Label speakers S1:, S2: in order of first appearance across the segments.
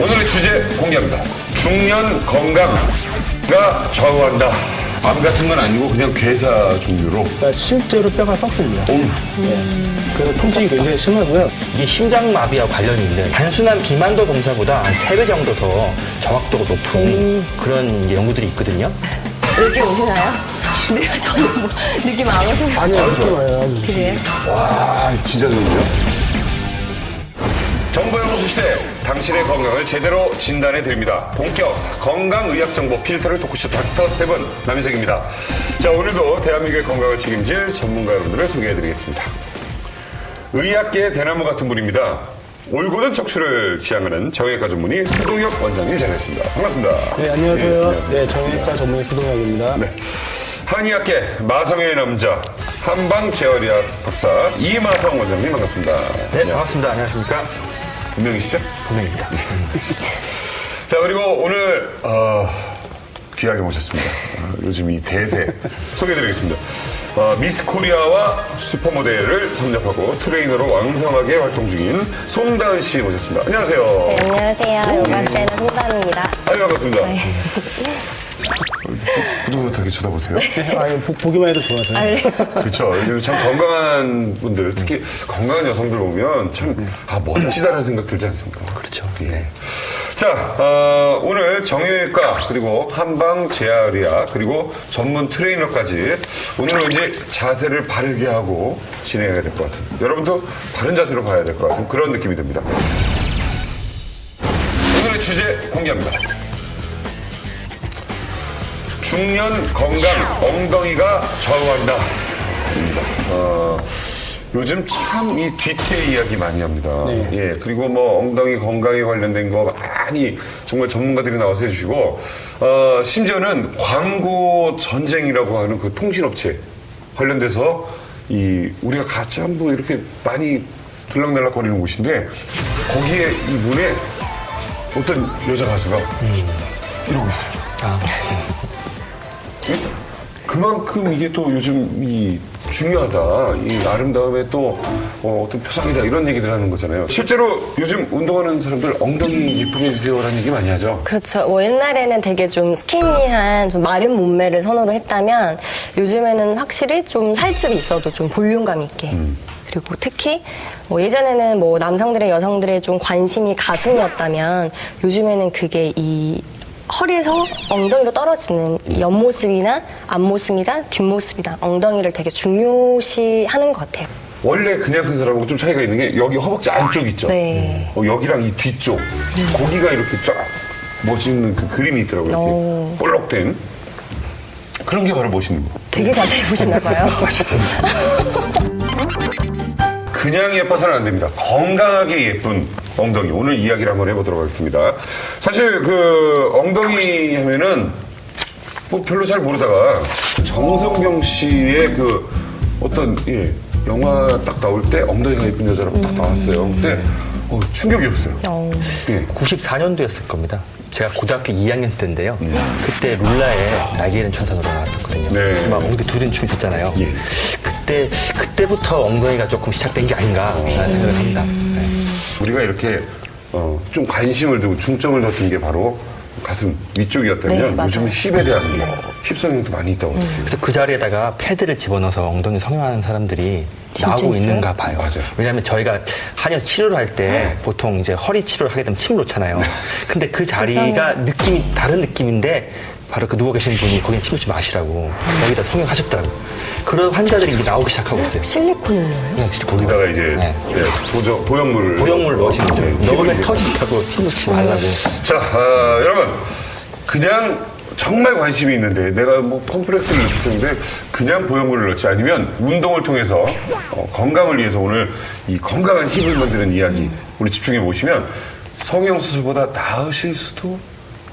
S1: 오늘의 주제 공개합니다. 중년 건강가 좌우한다. 암 같은 건 아니고 그냥 괴사 종류로.
S2: 그러니까 실제로 뼈가 썩습니다. 그래서 통증이 굉장히 심하고요.
S3: 이게 심장마비와 관련이 있는 단순한 비만도 검사보다 한 3배 정도 더 정확도가 높은 그런 연구들이 있거든요.
S4: 느낌 오시나요? 네, 저는 뭐 느낌 안 오시나요?
S2: 아니요, 느낌 와요.
S4: 그래요?
S1: 와, 진짜 좋은데요? 정보연구소 시대 당신의 건강을 제대로 진단해 드립니다. 본격 건강의학정보 필터를 토크쇼 닥터 세븐 남희석입니다. 자, 오늘도 대한민국의 건강을 책임질 전문가 여러분들을 소개해 드리겠습니다. 의학계의 대나무 같은 분입니다. 올곧은 척추를 지향하는 정형외과 전문의 수동혁 원장님 자리했습니다. 반갑습니다.
S2: 네, 안녕하세요.
S1: 안녕하세요.
S2: 네, 정형외과 전문의 수동혁입니다.
S1: 네. 한의학계 마성의 남자 한방재활의학 박사 이마성 원장님 반갑습니다.
S3: 네, 반갑습니다. 안녕하십니까.
S1: 분명이시죠?
S3: 분명입니다.
S1: 자, 그리고 오늘 귀하게 모셨습니다. 요즘 이 대세 소개해드리겠습니다. 미스 코리아와 슈퍼모델을 섭렵하고 트레이너로 왕성하게 활동 중인 송다은 씨 모셨습니다. 안녕하세요.
S4: 네, 안녕하세요. 요가트레이너 송다은입니다.
S1: 아유, 반갑습니다.
S4: 네.
S1: 뿌듯하게 쳐다보세요.
S2: 아니, 보기만 해도 좋아서요.
S4: 아, 네.
S1: 그렇죠. 요즘 참 건강한 분들, 특히 건강한 여성들 보면 참, 멋지다는 생각 들지 않습니까?
S3: 그렇죠.
S1: 예. 자, 오늘 정형외과, 그리고 한방재활의학, 그리고 전문 트레이너까지 오늘은 이제 자세를 바르게 하고 진행해야 될 것 같은, 여러분도 바른 자세로 봐야 될 것 같은 그런 느낌이 듭니다. 오늘의 주제 공개합니다. 중년 건강, 엉덩이가 좌우한다. 요즘 참 이 뒤태 이야기 많이 합니다.
S2: 네.
S1: 예, 그리고 뭐 엉덩이 건강에 관련된 거 많이 정말 전문가들이 나와서 해주시고, 심지어는 광고 전쟁이라고 하는 그 통신업체 관련돼서 우리가 같이 한번 이렇게 많이 들락날락거리는 곳인데, 거기에 이 문에 어떤 여자 가수가 이러고 있어요. 그만큼 이게 또 요즘 중요하다. 이 아름다움에 또 어떤 표상이다. 이런 얘기들 하는 거잖아요. 실제로 요즘 운동하는 사람들 엉덩이 예쁘게 해주세요라는 얘기 많이 하죠.
S4: 그렇죠. 뭐 옛날에는 되게 좀 스키니한 좀 마른 몸매를 선호를 했다면 요즘에는 확실히 좀 살집이 있어도 좀 볼륨감 있게. 그리고 특히 뭐 예전에는 뭐 남성들의 여성들의 좀 관심이 가슴이었다면 요즘에는 그게 이 허리에서 엉덩이로 떨어지는 이 옆모습이나 앞모습이나 뒷모습이나 엉덩이를 되게 중요시하는 것 같아요.
S1: 원래 그냥 큰 사람하고 좀 차이가 있는 게 여기 허벅지 안쪽 있죠.
S4: 네.
S1: 여기랑 이 뒤쪽 거기가 이렇게 쫙 멋있는 그 그림이 있더라고요. 이렇게 볼록된 그런 게 바로 멋있는 거.
S4: 되게 자세히 보시나 봐요.
S1: 그냥 예뻐서는 안 됩니다. 건강하게 예쁜 엉덩이. 오늘 이야기를 한번 해보도록 하겠습니다. 사실 그 엉덩이 하면은 뭐 별로 잘 모르다가 정성경 씨의 그 어떤 영화 딱 나올 때 엉덩이가 예쁜 여자라고 딱 나왔어요. 그때 충격이었어요. 예.
S3: 94년도였을 겁니다. 제가 고등학교 2학년 때인데요. 그때 룰라의 날개 잃은 천사로 나왔었거든요.
S1: 네.
S3: 막 엉덩이 두른 춤 있었잖아요.
S1: 예.
S3: 그때부터 엉덩이가 조금 시작된 게 아닌가라는 생각을 합니다. 네.
S1: 우리가 이렇게 좀 관심을 두고 중점을 뒀던 게 바로 가슴 위쪽이었다면
S4: 네, 맞아요.
S1: 요즘은 힙에 대한 힙 성향도 많이 있다고 하더라고요.
S3: 그래서 그 자리에다가 패드를 집어넣어서 엉덩이 성형하는 사람들이
S4: 진짜
S3: 나오고
S4: 있어요?
S3: 있는가 봐요.
S1: 맞아요.
S3: 왜냐하면 저희가 한의 치료를 할 때 보통 이제 허리 치료를 하게 되면 침 놓잖아요. 근데 그 자리가 느낌이 다른 느낌인데 바로 그 누워 계신 분이 거기 침 놓지 마시라고 여기다 성형하셨더라고요. 그런 환자들이 이제 나오기 시작하고 있어요.
S4: 실리콘이요?
S3: 그냥 진짜
S1: 거기다가 이제
S3: 네.
S1: 보형물을
S3: 넣으시는 거죠.
S1: 네,
S3: 넣으면
S1: 힙을
S3: 터진다고 침 놓지 말라고.
S1: 자, 여러분 그냥 정말 관심이 있는데 내가 뭐 컴플렉스를 느끼는데 그냥 보형물을 넣지 아니면 운동을 통해서 건강을 위해서 오늘 이 건강한 힙을 만드는 이야기 우리 집중해 보시면 성형수술보다 나으실 수도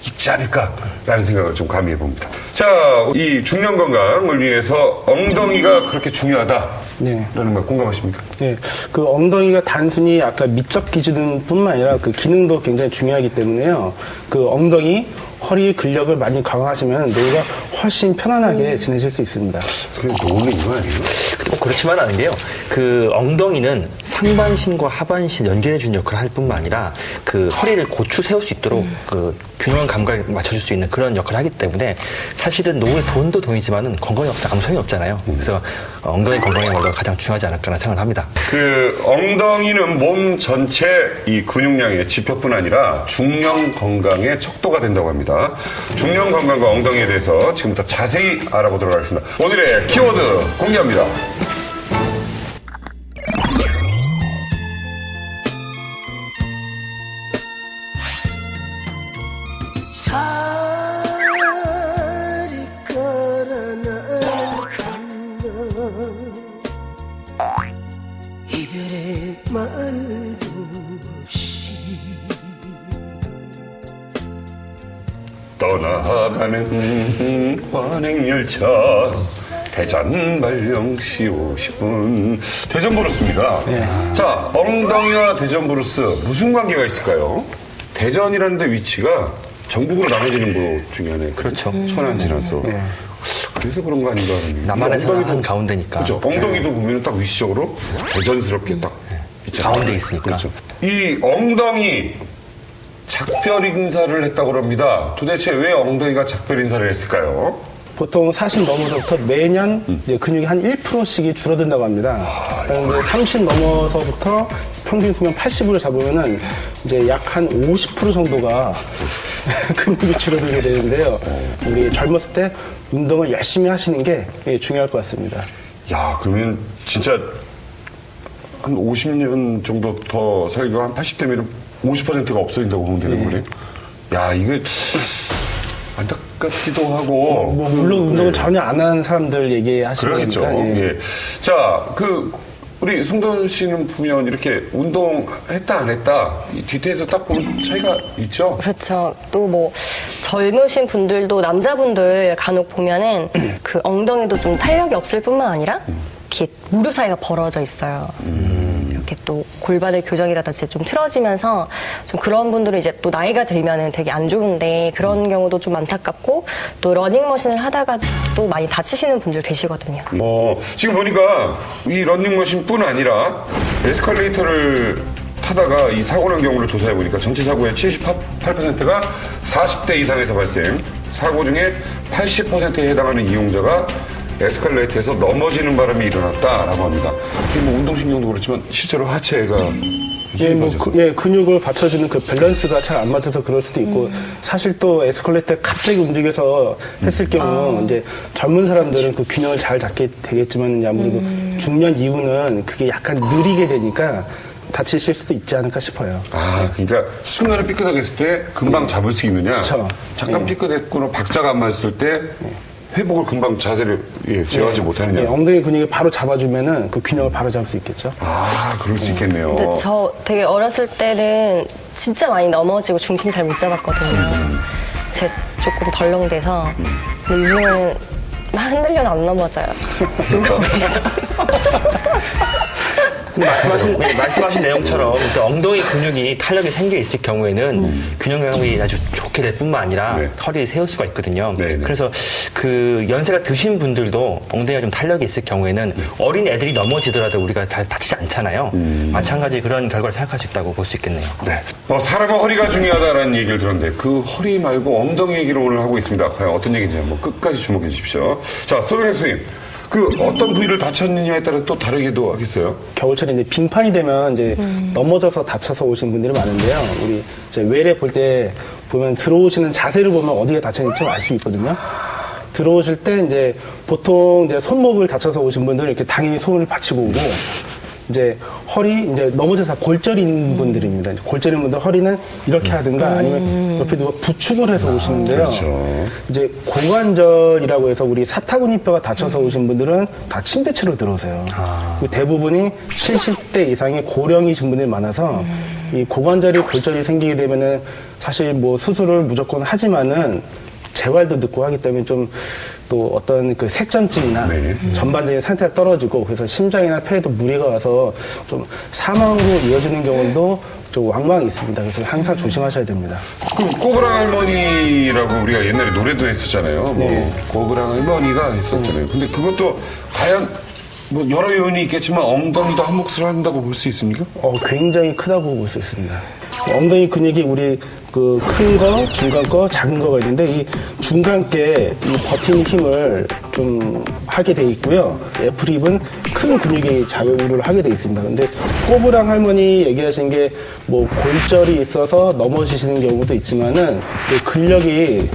S1: 있지 않을까라는 생각을 좀 가미해 봅니다. 자, 이 중년 건강을 위해서 엉덩이가 그렇게 중요하다라는
S2: 네.
S1: 말 공감하십니까?
S2: 네, 그 엉덩이가 단순히 아까 미적 기준뿐만 아니라 그 기능도 굉장히 중요하기 때문에요. 그 엉덩이, 허리 근력을 많이 강화하시면 뇌가 훨씬 편안하게 지내실 수 있습니다.
S1: 그냥 노는 이거 아니에요?
S3: 그렇지만 않은 게요. 그 엉덩이는 상반신과 하반신 연결해주는 역할을 할 뿐만 아니라 그 허리를 고추 세울 수 있도록 그 균형 감각을 맞춰줄 수 있는 그런 역할을 하기 때문에 사실은 노후의 돈도 돈이지만은 건강이 없으면 아무 소용이 없잖아요. 그래서 엉덩이 건강의 원리가 가장 중요하지 않을까라는 생각을 합니다.
S1: 그 엉덩이는 몸 전체 이 근육량의 지표뿐 아니라 중년 건강의 척도가 된다고 합니다. 중년 건강과 엉덩이에 대해서 지금부터 자세히 알아보도록 하겠습니다. 오늘의 키워드 공개합니다.
S5: 살이 걸어나는 강가 이별의 말도 없이
S1: 떠나가는 환행열차 대전 발령시 50분 대전 브루스입니다. 자, 엉덩이와 대전 브루스 무슨 관계가 있을까요? 대전이라는 데 위치가 전국으로 나눠지는 곳 중에 하나예요.
S3: 그렇죠.
S1: 천안 지나서. 그래서 그런 거 아닌가 하는.
S3: 남한에서 한 가운데니까.
S1: 그렇죠. 엉덩이도 보면 딱 위치적으로 대전스럽게 딱 있잖아요.
S3: 가운데 있으니까.
S1: 그렇죠. 이 엉덩이 작별 인사를 했다고 합니다. 도대체 왜 엉덩이가 작별 인사를 했을까요?
S2: 보통 40 넘어서부터 매년 이제 근육이 한 1%씩이 줄어든다고 합니다. 그런데 30 넘어서부터 평균 수명 80으로 잡으면은 이제 약 한 50% 정도가 근육이 줄어들게 되는데요. 우리 젊었을 때 운동을 열심히 하시는 게 중요할 것 같습니다.
S1: 야, 그러면 진짜 한 50년 정도 더 살고 한 80대면 50%가 없어진다고 보면 되는 거네요. 야, 이거 안타깝기도 하고.
S2: 뭐 물론 운동을 전혀 안 하는 사람들 얘기하시는
S1: 그러겠죠.
S2: 거니까. 예.
S1: 예. 자, 우리 송도현 씨는 보면 이렇게 운동했다 안 했다 이 뒤태에서 딱 보면 차이가 있죠.
S4: 그렇죠. 또 뭐 젊으신 분들도 남자분들 간혹 보면은 그 엉덩이도 좀 탄력이 없을 뿐만 아니라 이렇게 무릎 사이가 벌어져 있어요. 이렇게 또 골반의 교정이라든지 좀 틀어지면서 좀 그런 분들은 이제 또 나이가 들면은 되게 안 좋은데 그런 경우도 좀 안타깝고 또 러닝머신을 하다가 또 많이 다치시는 분들 계시거든요.
S1: 지금 보니까 이 런닝머신뿐 아니라 에스컬레이터를 타다가 이 사고 난 경우를 조사해 보니까 전체 사고의 78%가 40대 이상에서 발생. 사고 중에 80%에 해당하는 이용자가 에스컬레이터에서 넘어지는 바람에 일어났다라고 합니다. 이게 뭐 운동신경도 그렇지만 실제로 하체가
S2: 근육을 받쳐주는 그 밸런스가 잘 안 맞아서 그럴 수도 있고 사실 또 에스컬레이터 갑자기 움직여서 했을 경우 이제 젊은 사람들은 그 균형을 잘 잡게 되겠지만 아무래도 중년 이후는 그게 약간 느리게 되니까 다치실 수도 있지 않을까 싶어요.
S1: 그러니까 순간에 삐끗하게 했을 때 금방 잡을 수 있느냐?
S2: 그쵸.
S1: 잠깐 삐끗했거나 박자가 안 맞을 때 회복을 금방 자세를 제어하지 못하느냐?
S2: 엉덩이 근육이 바로 잡아주면은 그 균형을 바로 잡을 수 있겠죠.
S1: 그럴 수 있겠네요.
S4: 근데 저 되게 어렸을 때는 진짜 많이 넘어지고 중심 잘 못 잡았거든요. 제 조금 덜렁대서. 근데 요즘은 막 흔들려도 안 넘어져요.
S3: 말씀하신 내용처럼 또 엉덩이 근육이 탄력이 생겨 있을 경우에는 균형감이 아주 좋게 될 뿐만 아니라 허리를 세울 수가 있거든요. 그래서 그 연세가 드신 분들도 엉덩이가 좀 탄력이 있을 경우에는 어린 애들이 넘어지더라도 우리가 잘 다치지 않잖아요. 마찬가지 그런 결과를 생각할 수 있다고 볼 수 있겠네요.
S1: 사람은 허리가 중요하다는 얘기를 들었는데 그 허리 말고 엉덩이 얘기를 오늘 하고 있습니다. 과연 어떤 얘기인지 한번 끝까지 주목해 주십시오. 자, 소정현 선생님. 그 어떤 부위를 다쳤느냐에 따라서 또 다르게도 하겠어요?
S2: 겨울철에 이제 빙판이 되면 이제 넘어져서 다쳐서 오신 분들이 많은데요. 우리 이제 외래 볼 때 보면 들어오시는 자세를 보면 어디가 다쳤는지 좀 알 수 있거든요. 들어오실 때 이제 보통 이제 손목을 다쳐서 오신 분들은 이렇게 당연히 손을 받치고 오고 이제 허리 이제 넘어져서 골절인 분들입니다. 이제 골절인 분들 허리는 이렇게 하든가 아니면 옆에 누가 부축을 해서 오시는데요.
S1: 그렇죠.
S2: 이제 고관절이라고 해서 우리 사타구니뼈가 다쳐서 오신 분들은 다 침대채로 들어오세요. 그리고 대부분이 70대 이상의 고령이신 분들이 많아서 이 고관절이 골절이 생기게 되면은 사실 뭐 수술을 무조건 하지만은 재활도 늦고 하기 때문에 좀 또 어떤 그 색전증이나 전반적인 상태가 떨어지고 그래서 심장이나 폐에도 무리가 와서 좀 사망으로 이어지는 경우도 좀 왕왕 있습니다. 그래서 항상 조심하셔야 됩니다.
S1: 그럼 꼬부랑 할머니라고 우리가 옛날에 노래도 했었잖아요. 뭐 꼬부랑 할머니가 했었잖아요. 근데 그것도 과연 뭐 여러 요인이 있겠지만 엉덩이도 한 몫을 한다고 볼 수 있습니까?
S2: 굉장히 크다고 볼 수 있습니다. 엉덩이 근육이 우리 그 큰 거, 중간 거, 작은 거가 있는데 이 중간께 이 버티는 힘을 좀 하게 돼 있고요. F립은 큰 근육이 작용을 하게 돼 있습니다. 근데 꼬부랑 할머니 얘기하신 게 뭐 골절이 있어서 넘어지시는 경우도 있지만은 그 근력이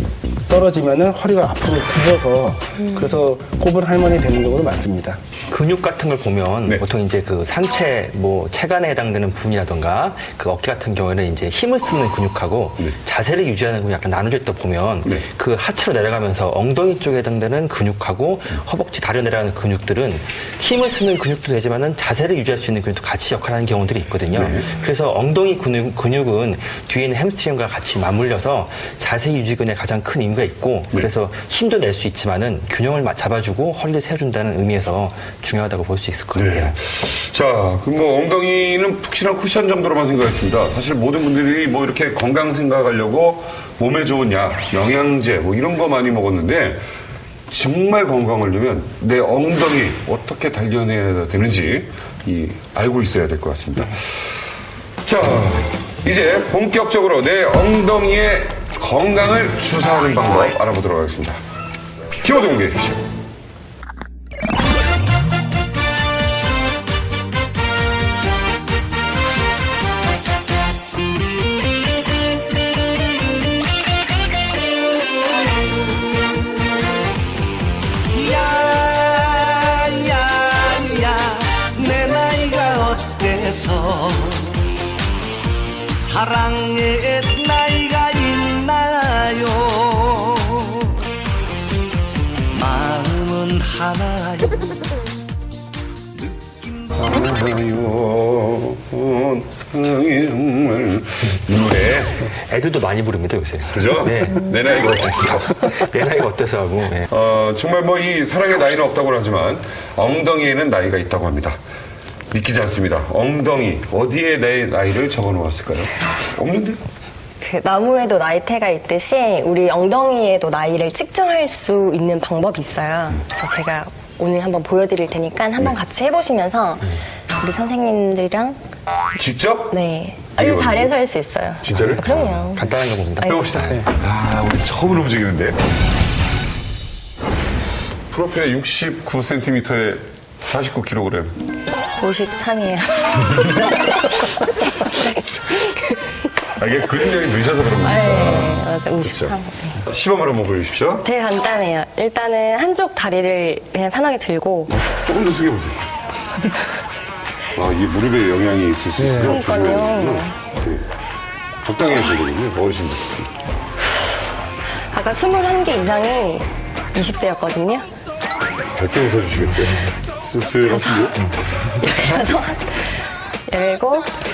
S2: 떨어지면은 허리가 앞으로 굽어서 그래서 꼬부랑 할머니 되는 경우도 많습니다.
S3: 근육 같은 걸 보면
S1: 네.
S3: 보통 이제 그 상체 뭐 체간에 해당되는 부분이라던가 그 어깨 같은 경우에는 이제 힘을 쓰는 근육하고
S1: 네.
S3: 자세를 유지하는 근육 약간 나눠져 있다 보면
S1: 네.
S3: 그 하체로 내려가면서 엉덩이 쪽에 해당되는 근육하고 허벅지 다리로 내려가는 근육들은 힘을 쓰는 근육도 되지만은 자세를 유지할 수 있는 근육도 같이 역할하는 경우들이 있거든요.
S1: 네.
S3: 그래서 엉덩이 근육은 뒤에 있는 햄스트링과 같이 맞물려서 자세 유지근에 가장 큰 의미가 있고
S1: 네.
S3: 그래서 힘도 낼 수 있지만은 균형을 잡아주고 허리를 세워준다는 의미에서 중요하다고 볼 수 있을 것 같아요.
S1: 네. 자, 그럼 뭐 엉덩이는 푹신한 쿠션 정도로만 생각했습니다. 사실 모든 분들이 뭐 이렇게 건강 생각하려고 몸에 좋은 약, 영양제 뭐 이런 거 많이 먹었는데 정말 건강하려면 내 엉덩이 어떻게 단련해야 되는지 알고 있어야 될 것 같습니다. 자, 이제 본격적으로 내 엉덩이의 건강을 주사하는 방법 알아보도록 하겠습니다. 키워드 공개해 주십시오.
S5: 야야야 내 나이가 어때서 사랑의 나이가 있나요 마음은 하나요
S1: 이 노래
S3: 애들도 많이 부릅니다 요새.
S1: 그죠?
S3: 네.
S1: 내 나이가 어땠어?
S3: 내 나이가 어때서 하고. 네.
S1: 정말 뭐 이 사랑의 나이는 없다고 하지만 엉덩이에는 나이가 있다고 합니다. 믿기지 않습니다. 엉덩이 어디에 내 나이를 적어놓았을까요? 없는데요?
S4: 그 나무에도 나이테가 있듯이 우리 엉덩이에도 나이를 측정할 수 있는 방법이 있어요. 그래서 제가 오늘 한번 보여드릴 테니까 한번 같이 해보시면서 우리 선생님들이랑
S1: 직접?
S4: 네 아주 잘해서 할 수 있어요.
S1: 진짜요?
S4: 그럼요.
S3: 간단한 경우입니다.
S4: 아유.
S1: 해봅시다. 아, 우리 처음으로 움직이는데. 프로필에 69cm에 49kg.
S4: 53이에요.
S1: 이게 그림력이 늦어서 그런 겁니다.
S4: 네, 맞아 53. 네.
S1: 시범을 한번 보여주십시오.
S4: 되게 간단해요. 일단은 한쪽 다리를 그냥 편하게 들고
S1: 조금 더 숙여보세요. 이 무릎에 영향이 있을 수 있어요.
S4: 그러니까요.
S1: 네. 적당히 해야 되거든요, 어르신들.
S4: 아까 21개 이상이 20대였거든요.
S1: 밝게 웃어주시겠어요? 씁쓸하시죠?
S4: 그래서 17,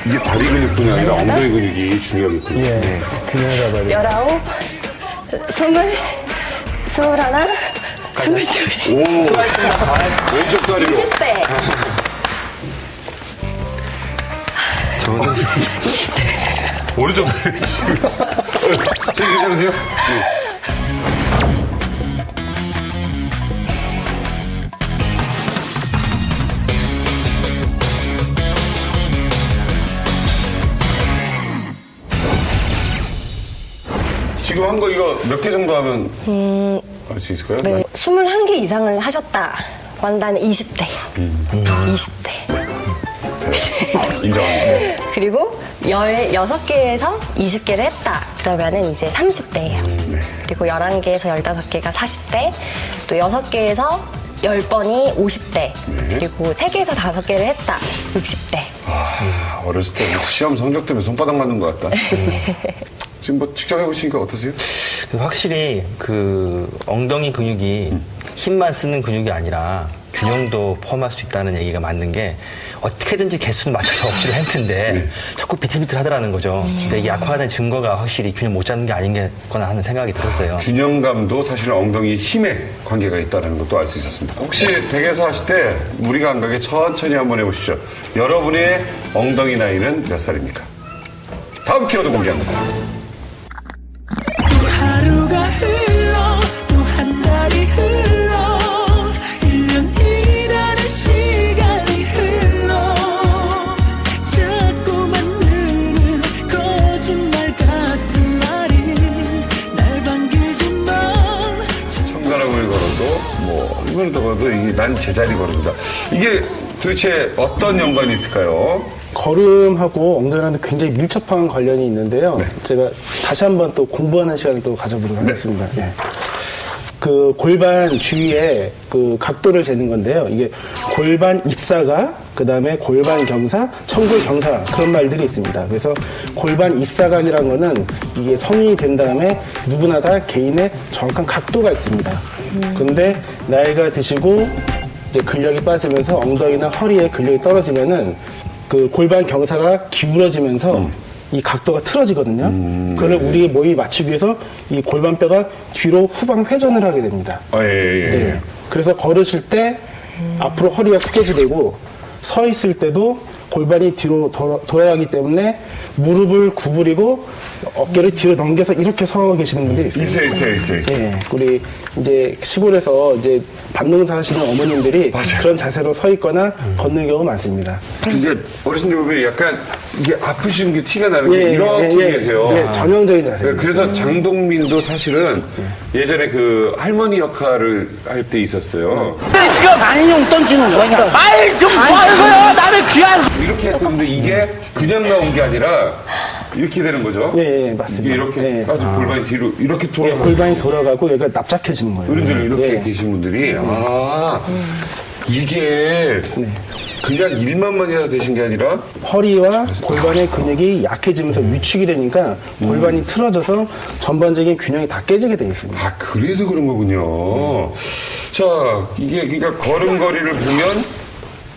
S1: 이게 다리 근육뿐이 아니라 엉덩이 근육이 중요하겠군요.
S2: 예, 균형 잡아야 돼요.
S4: 19, 20, 21, 22,
S1: 오! 왼쪽 다리로.
S4: 20대.
S3: 저는
S1: 오른쪽 다리 지금. 지금 괜찮으세요? 네. 지금 한 거 이거 몇 개 정도 하면 할 수 있을까요?
S4: 네, 21개 이상을 하셨다. 한다면 20대. 20대.
S1: 인정합니다.
S4: 그리고 16개에서 20개를 했다. 그러면은 이제 30대예요. 그리고 11개에서 15개가 40대. 또 6개에서 10번이 50대. 그리고 3개에서 5개를 했다. 60대.
S1: 어렸을 때 시험 성적 때문에 손바닥 맞는 것 같다. 지금 뭐 직접 해보시니까 어떠세요?
S3: 확실히 그 엉덩이 근육이 힘만 쓰는 근육이 아니라 균형도 포함할 수 있다는 얘기가 맞는 게 어떻게든지 개수는 맞춰서 억지로 할 텐데 자꾸 비틀비틀 하더라는 거죠. 근데 이게 약화된 증거가 확실히 균형 못 잡는 게 아닌거나 하는 생각이 들었어요.
S1: 균형감도 사실 엉덩이 힘에 관계가 있다는 것도 알 수 있었습니다. 혹시 댁에서 하실 때 무리가 안 가게 천천히 한번 해보시죠. 여러분의 엉덩이 나이는 몇 살입니까? 다음 키워드 공개합니다.
S5: 하루가 흘러 또 한 달이 흘러 1년이라는 시간
S1: 그러다가도 이게 난 제자리 걸음이다. 이게 도대체 어떤 연관이 있을까요?
S2: 걸음하고 엉덩이랑은 굉장히 밀접한 관련이 있는데요.
S1: 네.
S2: 제가 다시 한번 또 공부하는 시간을 또 가져보도록 하겠습니다. 예. 그 골반 주위에 그 각도를 재는 건데요. 이게 골반 입사각, 그 다음에 골반 경사, 청골 경사 그런 말들이 있습니다. 그래서 골반 입사각이라는 거는 이게 성인이 된 다음에 누구나 다 개인의 정확한 각도가 있습니다. 그런데 나이가 드시고 이제 근력이 빠지면서 엉덩이나 허리에 근력이 떨어지면은 그 골반 경사가 기울어지면서 이 각도가 틀어지거든요. 그걸 우리의 몸이 맞추기 위해서 이 골반뼈가 뒤로 후방 회전을 하게 됩니다.
S1: 아, 예.
S2: 예. 그래서 걸으실 때 앞으로 허리가 숙여지 되고 서 있을 때도 골반이 뒤로 돌아가기 때문에 무릎을 구부리고 어깨를 뒤로 넘겨서 이렇게 서 계시는 분들이 있어요.
S1: 있어요.
S2: 예, 우리 이제 시골에서 이제 밭농사 하시는 어머님들이
S1: 맞아요.
S2: 그런 자세로 서 있거나 걷는 경우가 많습니다.
S1: 근데 어르신들 보면 약간 이게 아프신 게 티가 나는 게 이렇게 계세요.
S2: 예, 전형적인 자세입니다.
S1: 그래서 장동민도 사실은 예전에 그 할머니 역할을 할 때 있었어요.
S6: 지금 안녕 던지는 거야. 아이 좀 말고요. 남의 귀한
S1: 이렇게 했었는데 이게 그냥 나온 게 아니라 이렇게 되는 거죠.
S2: 예, 예, 맞습니다.
S1: 이게 이렇게
S2: 예.
S1: 아주 골반이 뒤로 이렇게
S2: 예,
S1: 돌아가고
S2: 골반이 돌아가고 여기가 납작해지는 거예요.
S1: 어른들 이렇게
S2: 예.
S1: 계신 분들이 이게 그냥 일만만 해야 되신 게 아니라
S2: 허리와 골반의 근육이 약해지면서 위축이 되니까 골반이 틀어져서 전반적인 균형이 다 깨지게 되어 있습니다.
S1: 아 그래서 그런 거군요. 자 이게 그러니까 걸음걸이를 보면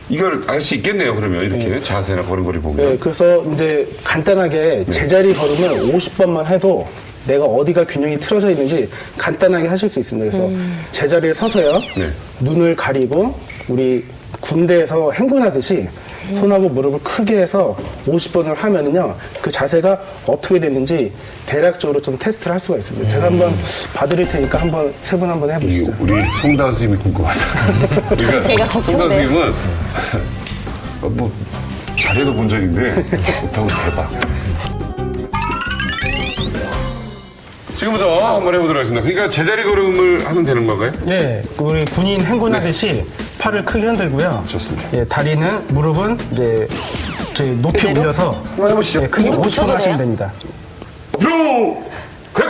S1: 이걸 알 수 있겠네요. 그러면 이렇게 자세나 걸음걸이 보면
S2: 네, 그래서 이제 간단하게 제자리 걸음을 50번만 해도 내가 어디가 균형이 틀어져 있는지 간단하게 하실 수 있습니다. 그래서 제자리에 서서요.
S1: 네.
S2: 눈을 가리고 우리 군대에서 행군하듯이 손하고 무릎을 크게 해서 50번을 하면은요. 그 자세가 어떻게 되는지 대략적으로 좀 테스트를 할 수가 있습니다. 제가 한번 봐드릴 테니까 한번 세 분 한번
S1: 이
S2: 해보시죠.
S1: 우리 송다은 선생님이 궁금하다. 그러니까
S4: 제가
S1: 송다은
S4: 걱정돼요.
S1: 선생님은 뭐 잘해도 본 적인데 못하고 대박. 지금부터 한번 해보도록 하겠습니다. 그러니까 제자리 걸음을 하면 되는 건가요?
S2: 예, 우리 군인 행군하듯이 팔을 크게 흔들고요.
S1: 좋습니다.
S2: 예, 다리는 무릎은 이제 저희 높이
S4: 그대로?
S2: 올려서
S1: 한번 해보시죠.
S2: 예, 크게
S4: 무릎
S2: 50번
S4: 붙여도
S2: 하시면
S4: 돼요?
S2: 됩니다.
S1: 앞으로 컷!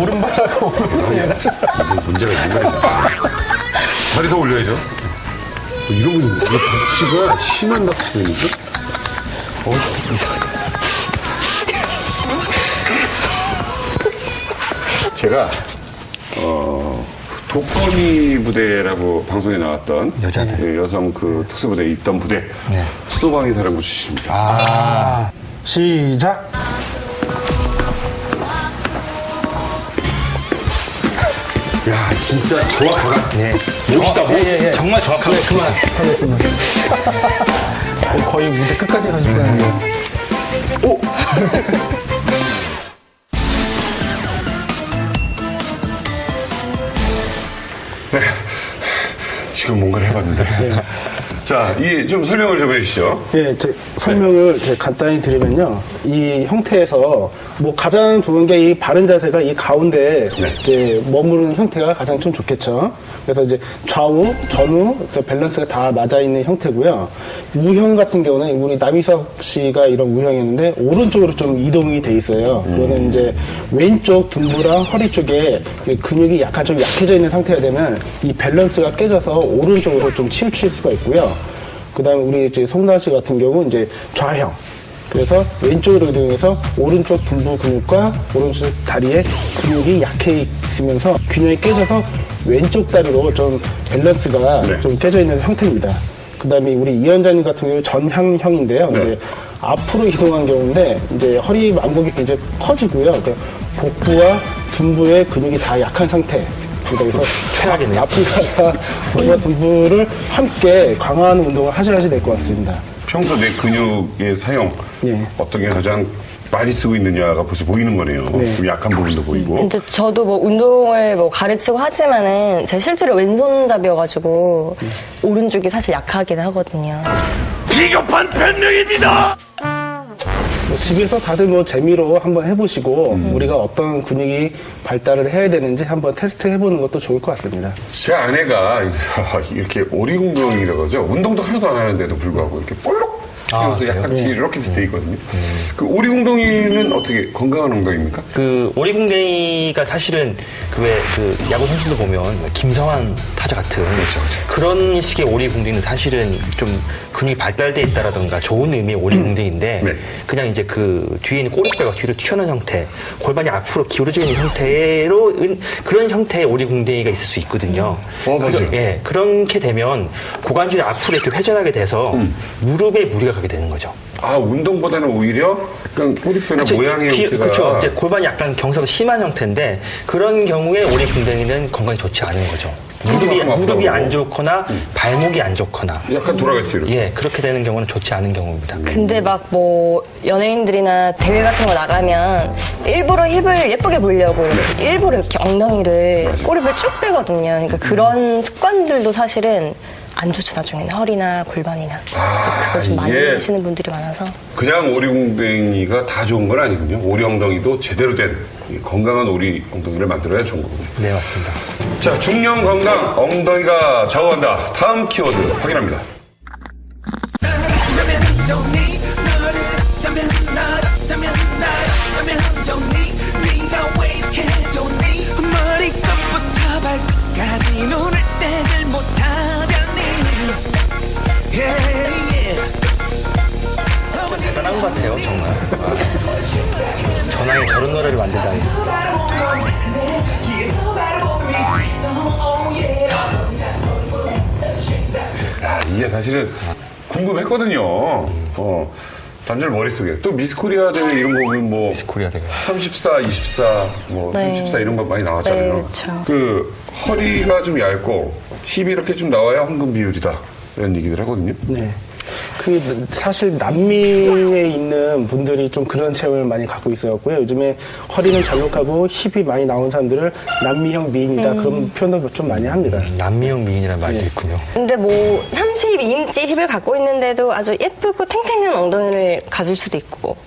S2: 오른발하고 오른손이
S1: 문제가 있는 거예요. 다리 더 올려야죠. 이러고 있는 거예요. 박치가 심한 박치입니까? 이상하다. 제가, 독거미 부대라고 방송에 나왔던 여성 그 특수부대에 있던 부대 수도방위 사령부 출신입니다.
S2: 시작.
S1: 야, 진짜 정확하다.
S3: 네.
S1: 멋있다, 멋.
S3: 정말 정확합니다.
S2: 거의 무대 끝까지 가실 거예요.
S1: 네. 지금 뭔가를 해봤는데. 자, 이 좀 설명을 좀 해주시죠.
S2: 예, 설명을 이렇게 간단히 드리면요. 이 형태에서 뭐 가장 좋은 게 이 바른 자세가 이 가운데 이제 머무르는 형태가 가장 좀 좋겠죠. 그래서 이제 좌우, 전후 그래서 밸런스가 다 맞아 있는 형태고요. 우형 같은 경우는 우리 남희석 씨가 이런 우형이었는데 오른쪽으로 좀 이동이 돼 있어요. 그거는 이제 왼쪽 둔부랑 허리 쪽에 근육이 약간 좀 약해져 있는 상태가 되면 이 밸런스가 깨져서 오른쪽으로 좀 치우칠 수가 있고요. 그 다음에 우리 이제 송다은 씨 같은 경우 이제 좌형. 그래서 왼쪽으로 이동해서 오른쪽 둔부 근육과 오른쪽 다리에 근육이 약해 있으면서 균형이 깨져서 왼쪽 다리로 좀 밸런스가 좀 깨져 있는 형태입니다. 그 다음에 우리 이현자님 같은 경우 전향형인데요. 이제 앞으로 이동한 경우인데 이제 허리 만곡이 굉장히 커지고요. 그러니까 복부와 둔부의 근육이 다 약한 상태. 그래서 최악이네요. 앞으로다가 복부와 둔부를 함께 강화하는 운동을 하셔야 될 것 같습니다.
S1: 평소 내 근육의 사용,
S2: 예.
S1: 어떤 게 가장 많이 쓰고 있느냐가 벌써 보이는 거네요. 좀 약한 부분도 보이고.
S4: 근데 저도 뭐 운동을 뭐 가르치고 하지만은 제가 실제로 왼손잡이여가지고 오른쪽이 사실 약하긴 하거든요.
S5: 비겁한 변명입니다.
S2: 뭐 집에서 다들 뭐 재미로 한번 해보시고 우리가 어떤 근육이 발달을 해야 되는지 한번 테스트 해보는 것도 좋을 것 같습니다.
S1: 제 아내가 이렇게 오리궁둥이라고 그러죠. 운동도 하나도 안 하는데도 불구하고 이렇게 볼록 튀어서 약간 이렇게 돼 있거든요. 그 오리궁둥이는 어떻게 건강한 엉덩이입니까?
S3: 그 오리궁뎅이가 사실은 그 야구 선수들 보면 김성환 타자 같은 그런 식의 오리궁뎅이는 사실은 좀 근육이 발달돼 있다라던가 좋은 의미의 오리궁뎅이인데
S1: 네.
S3: 그냥 이제 그 뒤에 있는 꼬리뼈가 뒤로 튀어나온 형태, 골반이 앞으로 기울어져 있는 형태로 그런 형태의 오리궁뎅이가 있을 수 있거든요.
S1: 맞아요.
S3: 예, 그렇게 되면 고관절이 앞으로 이렇게 회전하게 돼서 무릎에 무리가 가게 되는 거죠.
S1: 아, 운동보다는 오히려 약간 꼬리뼈나 모양의 형태가.
S3: 그렇죠. 이제 골반이 약간 경사도 심한 형태인데 그런 경우에 오리궁뎅이는 건강이 좋지 않은 거죠. 무릎이 안 좋거나 발목이 안 좋거나
S1: 약간 돌아갔어요. 이렇게.
S3: 예, 그렇게 되는 경우는 좋지 않은 경우입니다.
S4: 근데 막 뭐 연예인들이나 대회 같은 거 나가면 일부러 힙을 예쁘게 보려고 이렇게 일부러 이렇게 엉덩이를 꼬리를 쭉 빼거든요. 그러니까 그런 습관들도 사실은 안 좋죠. 나중에는 허리나 골반이나 그걸 좀 많이
S1: 이게
S4: 하시는 분들이 많아서.
S1: 그냥 오리궁뎅이가 다 좋은 건 아니군요. 오리 엉덩이도 제대로 된 건강한 오리 엉덩이를 만들어야 좋은 거군요.
S3: 네, 맞습니다.
S1: 자, 중년 건강 엉덩이가 좌우한다. 다음 키워드 확인합니다.
S5: 머리끝부터 발끝까지 눈을 떼질 못하잖니.
S3: 대단한 것 같아요, 정말. 전화에 저런 노래를 만들다니.
S1: 이게 사실은 궁금했거든요. 단절 머릿속에. 또 미스코리아 대회 이런 거 보면 뭐.
S3: 미스코리아 대회.
S1: 34, 24, 뭐
S4: 네.
S1: 34 이런 거 많이 나왔잖아요.
S4: 네, 그렇죠.
S1: 그 허리가 좀 얇고 힙이 이렇게 좀 나와야 황금 비율이다. 이런 얘기들 하거든요.
S2: 네. 그 사실 남미에 있는 분들이 좀 그런 체형을 많이 갖고 있어갖고요. 요즘에 허리는 잘록하고 힙이 많이 나온 사람들을 남미형 미인이다 그런 표현도 좀 많이 합니다.
S3: 남미형 미인이라는 말도
S2: 네.
S3: 있군요.
S4: 근데 뭐 32인치 힙을 갖고 있는데도 아주 예쁘고 탱탱한 엉덩이를 가질 수도 있고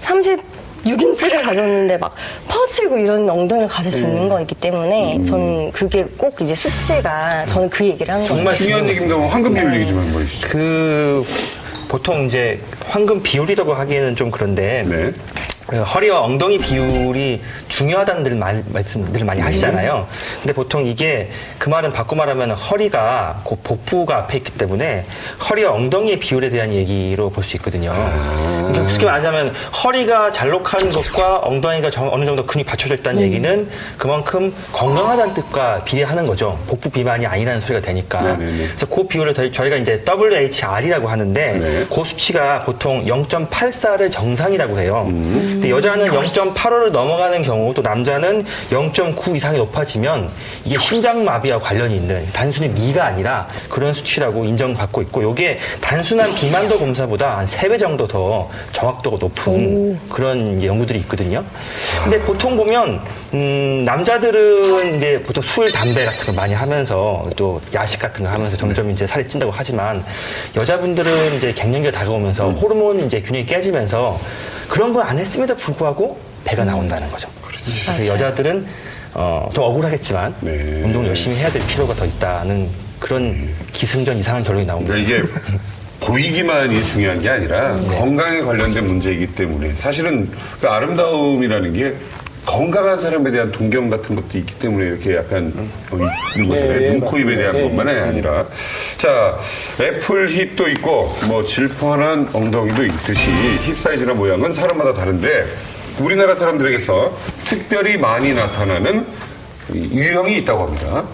S4: 36인치를 가졌는데 막 퍼지고 이런 엉덩이를 가질 수 있는 거이기 때문에 저는 그게 꼭 이제 수치가 저는 그 얘기를 한 거예요.
S3: 정말
S1: 중요한 얘기입니다. 황금 비율 얘기 좀 한번 해주시죠.
S3: 보통 이제 황금 비율이라고 하기에는 좀 그런데
S1: 네.
S3: 허리와 엉덩이 비율이 중요하다는 말씀들을 많이 하시잖아요. 근데 보통 이게 그 말은 바꿔 말하면 허리가 그 복부가 앞에 있기 때문에 허리와 엉덩이의 비율에 대한 얘기로 볼 수 있거든요. 그러니까 쉽게 말하자면 허리가 잘록한 것과 엉덩이가 어느 정도 근육이 받쳐져 있다는 얘기는 그만큼 건강하다는 뜻과 비례하는 거죠. 복부 비만이 아니라는 소리가 되니까.
S1: 네네네.
S3: 그래서 그 비율을 저희가 이제 WHR이라고 하는데
S1: 네.
S3: 그 수치가 보통 0.84를 정상이라고 해요. 근데 여자는 0.85를 넘어가는 경우 또 남자는 0.9 이상이 높아지면 이게 심장마비와 관련이 있는 단순히 미가 아니라 그런 수치라고 인정받고 있고 이게 단순한 비만도 검사보다 한 3배 정도 더 정확도가 높은 그런 이제 연구들이 있거든요. 근데 보통 보면 남자들은 이제 보통 술, 담배 같은 거 많이 하면서 또 야식 같은 거 하면서 점점 이제 살이 찐다고 하지만 여자분들은 이제 갱년기가 다가오면서 호르몬 이제 균형이 깨지면서 그런 걸 안 했음에도 불구하고 배가 나온다는 거죠. 그래서 여자들은 좀 억울하겠지만
S1: 네.
S3: 운동을 열심히 해야 될 필요가 더 있다는 그런 기승전 이상한 결론이 나옵니다.
S1: 그러니까 이게 보이기만이 중요한 게 아니라 건강에 관련된 문제이기 때문에 사실은 그 아름다움이라는 게 건강한 사람에 대한 동경 같은 것도 있기 때문에 이렇게 약간 있는 거잖아요.
S2: 네,
S1: 눈, 코, 입에
S2: 맞습니다.
S1: 대한
S2: 네.
S1: 것만이 아니라. 자, 애플 힙도 있고, 뭐, 질펀한 엉덩이도 있듯이 힙 사이즈나 모양은 사람마다 다른데, 우리나라 사람들에게서 특별히 많이 나타나는 유형이 있다고 합니다.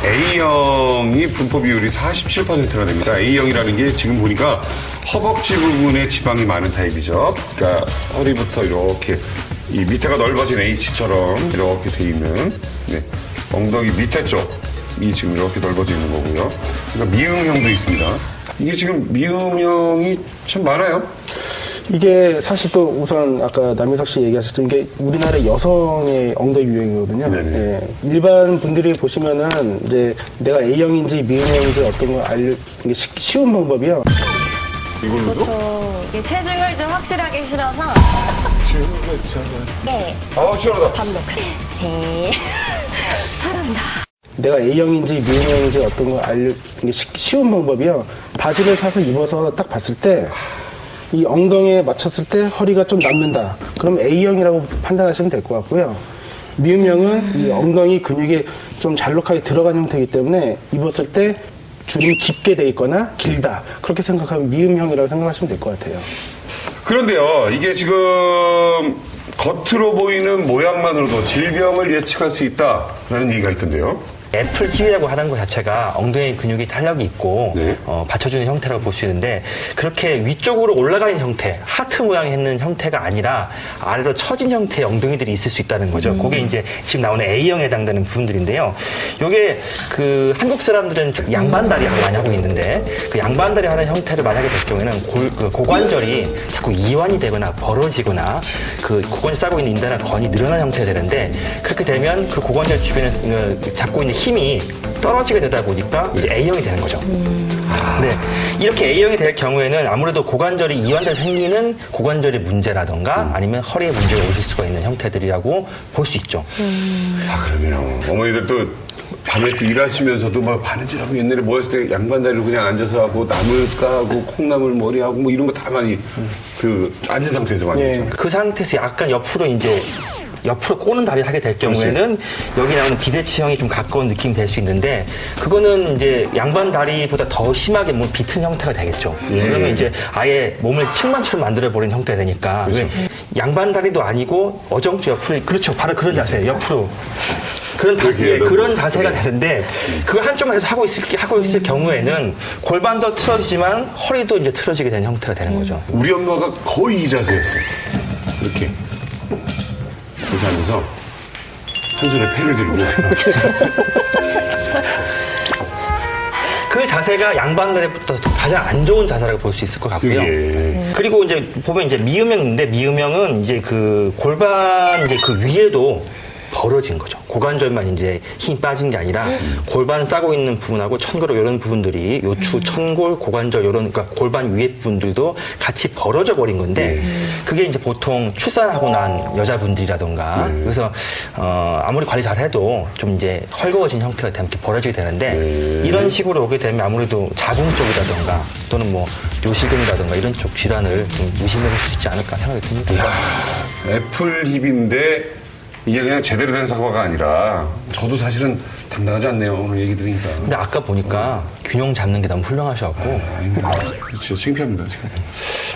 S1: A형이 분포 비율이 47%나 됩니다. A형이라는 게 지금 보니까 허벅지 부분에 지방이 많은 타입이죠. 그러니까 허리부터 이렇게 이 밑에가 넓어진 H처럼 이렇게 돼 있는 엉덩이 밑에 쪽이 지금 이렇게 넓어져 있는 거고요. 그러니까 미음형도 있습니다. 이게 지금 미음형이 참 많아요.
S2: 이게 사실 또 우선 아까 남희석 씨 얘기하셨던 게 우리나라 여성의 엉덩이 유형이거든요.
S1: 네네.
S2: 예, 일반 분들이 보시면은 이제 내가 A형인지 미음형인지 어떤 걸 알기 쉬운 방법이요.
S1: 이걸로도?
S4: 이게 체중을 좀 확실하게 실어서 네,
S1: 시원하다.
S4: 밥 넣고 네. 잘한다.
S2: 내가 A형인지 B형인지 어떤 걸 알려주는 게 쉬운 방법이요. 바지를 사서 입어서 딱 봤을 때 이 엉덩이에 맞췄을 때 허리가 좀 남는다. 그럼 A형이라고 판단하시면 될 것 같고요. 미음형은 이 엉덩이 근육이 좀 잘록하게 들어간 형태이기 때문에 입었을 때 주름이 깊게 돼 있거나 길다. 그렇게 생각하면 미음형이라고 생각하시면 될 것 같아요.
S1: 그런데요, 이게 지금 겉으로 보이는 모양만으로도 질병을 예측할 수 있다라는 얘기가 있던데요.
S3: 애플 TV라고 하는 것 자체가 엉덩이 근육이 탄력이 있고
S1: 네.
S3: 받쳐주는 형태라고 볼 수 있는데 그렇게 위쪽으로 올라가는 형태, 하트 모양이 있는 형태가 아니라 아래로 처진 형태의 엉덩이들이 있을 수 있다는 거죠. 그게 이제 지금 나오는 A형에 해당되는 부분들인데요. 요게 그 한국 사람들은 좀 양반다리를 많이 하고 있는데 그 양반다리 하는 형태를 만약에 될 경우에는 그 고관절이 자꾸 이완이 되거나 벌어지거나 그 고관절 싸고 있는 인대나 건이 늘어난 형태가 되는데 그렇게 되면 그 고관절 주변에 잡고 있는 힘이 떨어지게 되다 보니까 이제 A형이 되는 거죠. 네. 이렇게 A형이 될 경우에는 아무래도 고관절이 이완돼서 생기는 고관절의 문제라던가 아니면 허리에 문제가 오실 수가 있는 형태들이라고 볼 수 있죠.
S1: 그러네요. 어머니들 또 밤에 또 일하시면서도 막 바느질하고 옛날에 뭐 했을 때 양반다리로 그냥 앉아서 하고 나물 까고 콩나물 머리하고 뭐 이런 거 다 많이 그 앉은 상태에서 많이 했잖아요.
S3: 그 상태에서 약간 옆으로 꼬는 다리를 하게 될 경우에는 여기 나오는 비대치형이 좀 가까운 느낌이 될 수 있는데 그거는 이제 양반 다리보다 더 심하게 몸 비튼 형태가 되겠죠. 그러면 이제 아예 몸을 층만처럼 만들어버리는 형태가 되니까 왜 양반 다리도 아니고 어정쩡 옆으로 그렇죠. 바로 그런 자세예요. 옆으로. 그런 자세가 되는데 그걸 한쪽만 해서 하고 있을 경우에는 골반도 틀어지지만 허리도 이제 틀어지게 되는 형태가 되는 거죠.
S1: 우리 엄마가 거의 이 자세였어요. 이렇게 하면서 한 손에 패를 들고
S3: 그 자세가 양반다리부터 가장 안 좋은 자세라고 볼 수 있을 것 같고요. 그리고 이제 보면 이제 미음형인데 미음형은 이제 그 골반 이제 그 위에도 벌어진 거죠. 고관절만 이제 힘이 빠진 게 아니라 골반 싸고 있는 부분하고 천골 이런 부분들이 요추, 천골, 고관절 이런 그러니까 골반 위에 부분들도 같이 벌어져 버린 건데 그게 이제 보통 출산하고 난 여자분들이라던가 그래서 아무리 관리 잘해도 좀 이제 헐거워진 형태가 되면 이렇게 벌어지게 되는데 이런 식으로 오게 되면 아무래도 자궁 쪽이라던가 또는 뭐 요실금이라던가 이런 쪽 질환을 좀 의심해 볼 수 있지 않을까 생각이 듭니다.
S1: 애플 힙인데 이게 그냥 제대로 된 사과가 아니라 저도 사실은 당당하지 않네요. 오늘 얘기 들으니까.
S3: 근데 아까 보니까 균형 잡는 게 너무 훌륭하셔갖고
S1: 그렇죠. 창피합니다. 지금.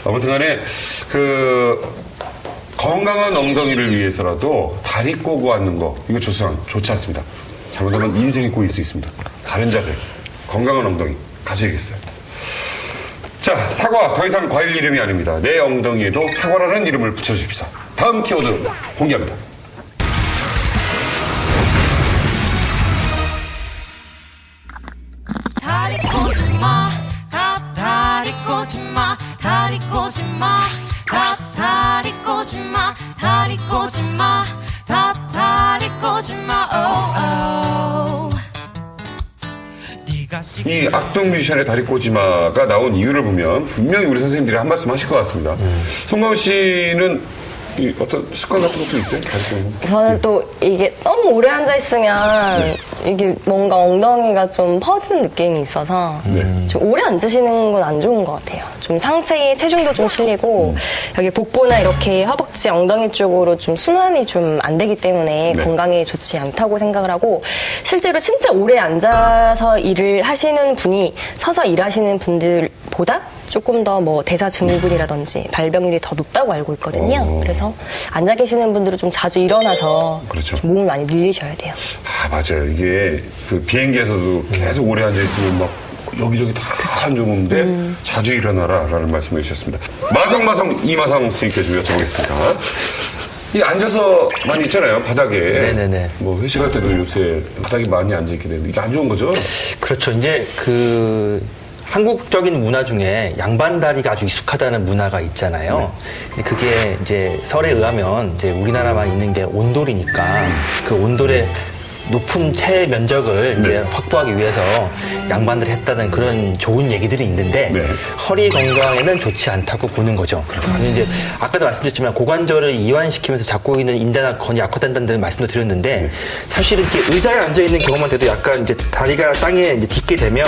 S1: 아무튼 간에 그 건강한 엉덩이를 위해서라도 다리 꼬고 앉는 거 이거 좋지 않습니다. 잘못하면 인생이 꼬일 수 있습니다. 다른 자세, 건강한 엉덩이 가져야겠어요. 자, 사과 더 이상 과일 이름이 아닙니다. 내 엉덩이에도 사과라는 이름을 붙여주십시오. 다음 키워드 공개합니다.
S7: 다리 꼬지마 다리 꼬지마 다리 꼬지마 다리 꼬지마 다리 꼬지마 다리 꼬지마
S1: 이 악동 뮤지션의 다리 꼬지마가 나온 이유를 보면 분명히 우리 선생님들이 한 말씀 하실 것 같습니다. 송가은 씨는 이 어떤 습관 같은 것도 있어요? 다리 꼬는 거?
S4: 저는 또 이게 너무 오래 앉아 있으면 이게 뭔가 엉덩이가 좀 퍼지는 느낌이 있어서 좀 오래 앉으시는 건 안 좋은 것 같아요. 좀 상체에 체중도 좀 실리고 여기 복부나 이렇게 허벅지 엉덩이 쪽으로 좀 순환이 좀 안 되기 때문에 건강에 좋지 않다고 생각을 하고 실제로 진짜 오래 앉아서 일을 하시는 분이 서서 일하시는 분들보다 조금 더 뭐 대사 증후군이라든지 발병률이 더 높다고 알고 있거든요. 그래서 앉아 계시는 분들은 좀 자주 일어나서
S1: 그렇죠.
S4: 좀 몸을 많이 늘리셔야 돼요.
S1: 아, 맞아요. 이게 그 비행기에서도 계속 오래 앉아있으면 막 여기저기 다 안 좋은데 자주 일어나라라는 말씀을 해주셨습니다. 마성마성 이마성 스님께 좀 여쭤보겠습니다. 이 앉아서 많이 있잖아요, 바닥에.
S3: 네네네.
S1: 뭐 회식할 때도 요새 바닥에 많이 앉아있게 되는데 이게 안 좋은 거죠?
S3: 그렇죠. 이제 그 한국적인 문화 중에 양반다리가 아주 익숙하다는 문화가 있잖아요. 근데 그게 이제 설에 의하면 이제 우리나라만 있는 게 온돌이니까 그 온돌에 높은 체 면적을 이제 확보하기 위해서 양반들이 했다는 그런 좋은 얘기들이 있는데
S1: 네.
S3: 허리 건강에는 좋지 않다고 보는 거죠. 그래서 이제 아까도 말씀드렸지만 고관절을 이완시키면서 잡고 있는 인대나 건이 약화된다는 말씀도 드렸는데 사실은 이렇게 의자에 앉아 있는 경우만 돼도 약간 이제 다리가 땅에 이제 딛게 되면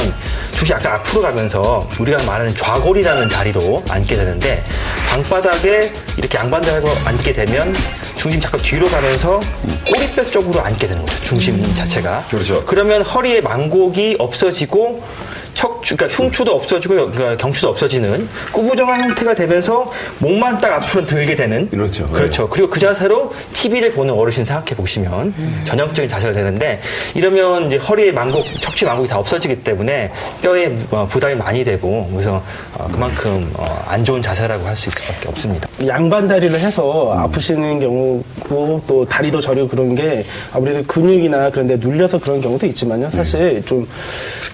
S3: 중심이 약간 앞으로 가면서 우리가 말하는 좌골이라는 자리로 앉게 되는데 방바닥에 이렇게 양반대하고 앉게 되면 중심이 자꾸 뒤로 가면서 꼬리뼈 쪽으로 앉게 되는 거죠. 중심 자체가.
S1: 그렇죠.
S3: 그러면 허리의 망곡이 없어지고 척추, 그러니까 흉추도 없어지고 그러니까 경추도 없어지는 꾸부정한 형태가 되면서 목만 딱 앞으로 들게 되는.
S1: 그렇죠.
S3: 그렇죠. 그리고 그 자세로 TV를 보는 어르신 생각해 보시면 전형적인 자세가 되는데 이러면 이제 허리의 망곡, 척추 망곡이 다 없어지기 때문에 뼈에 부담이 많이 되고 그래서 그만큼 안 좋은 자세라고 할 수 있을 수밖에 없습니다.
S2: 양반 다리를 해서 아프시는 경우고 또 다리도 저리고 그런 게 아무래도 근육이나 그런 데 눌려서 그런 경우도 있지만요. 사실 좀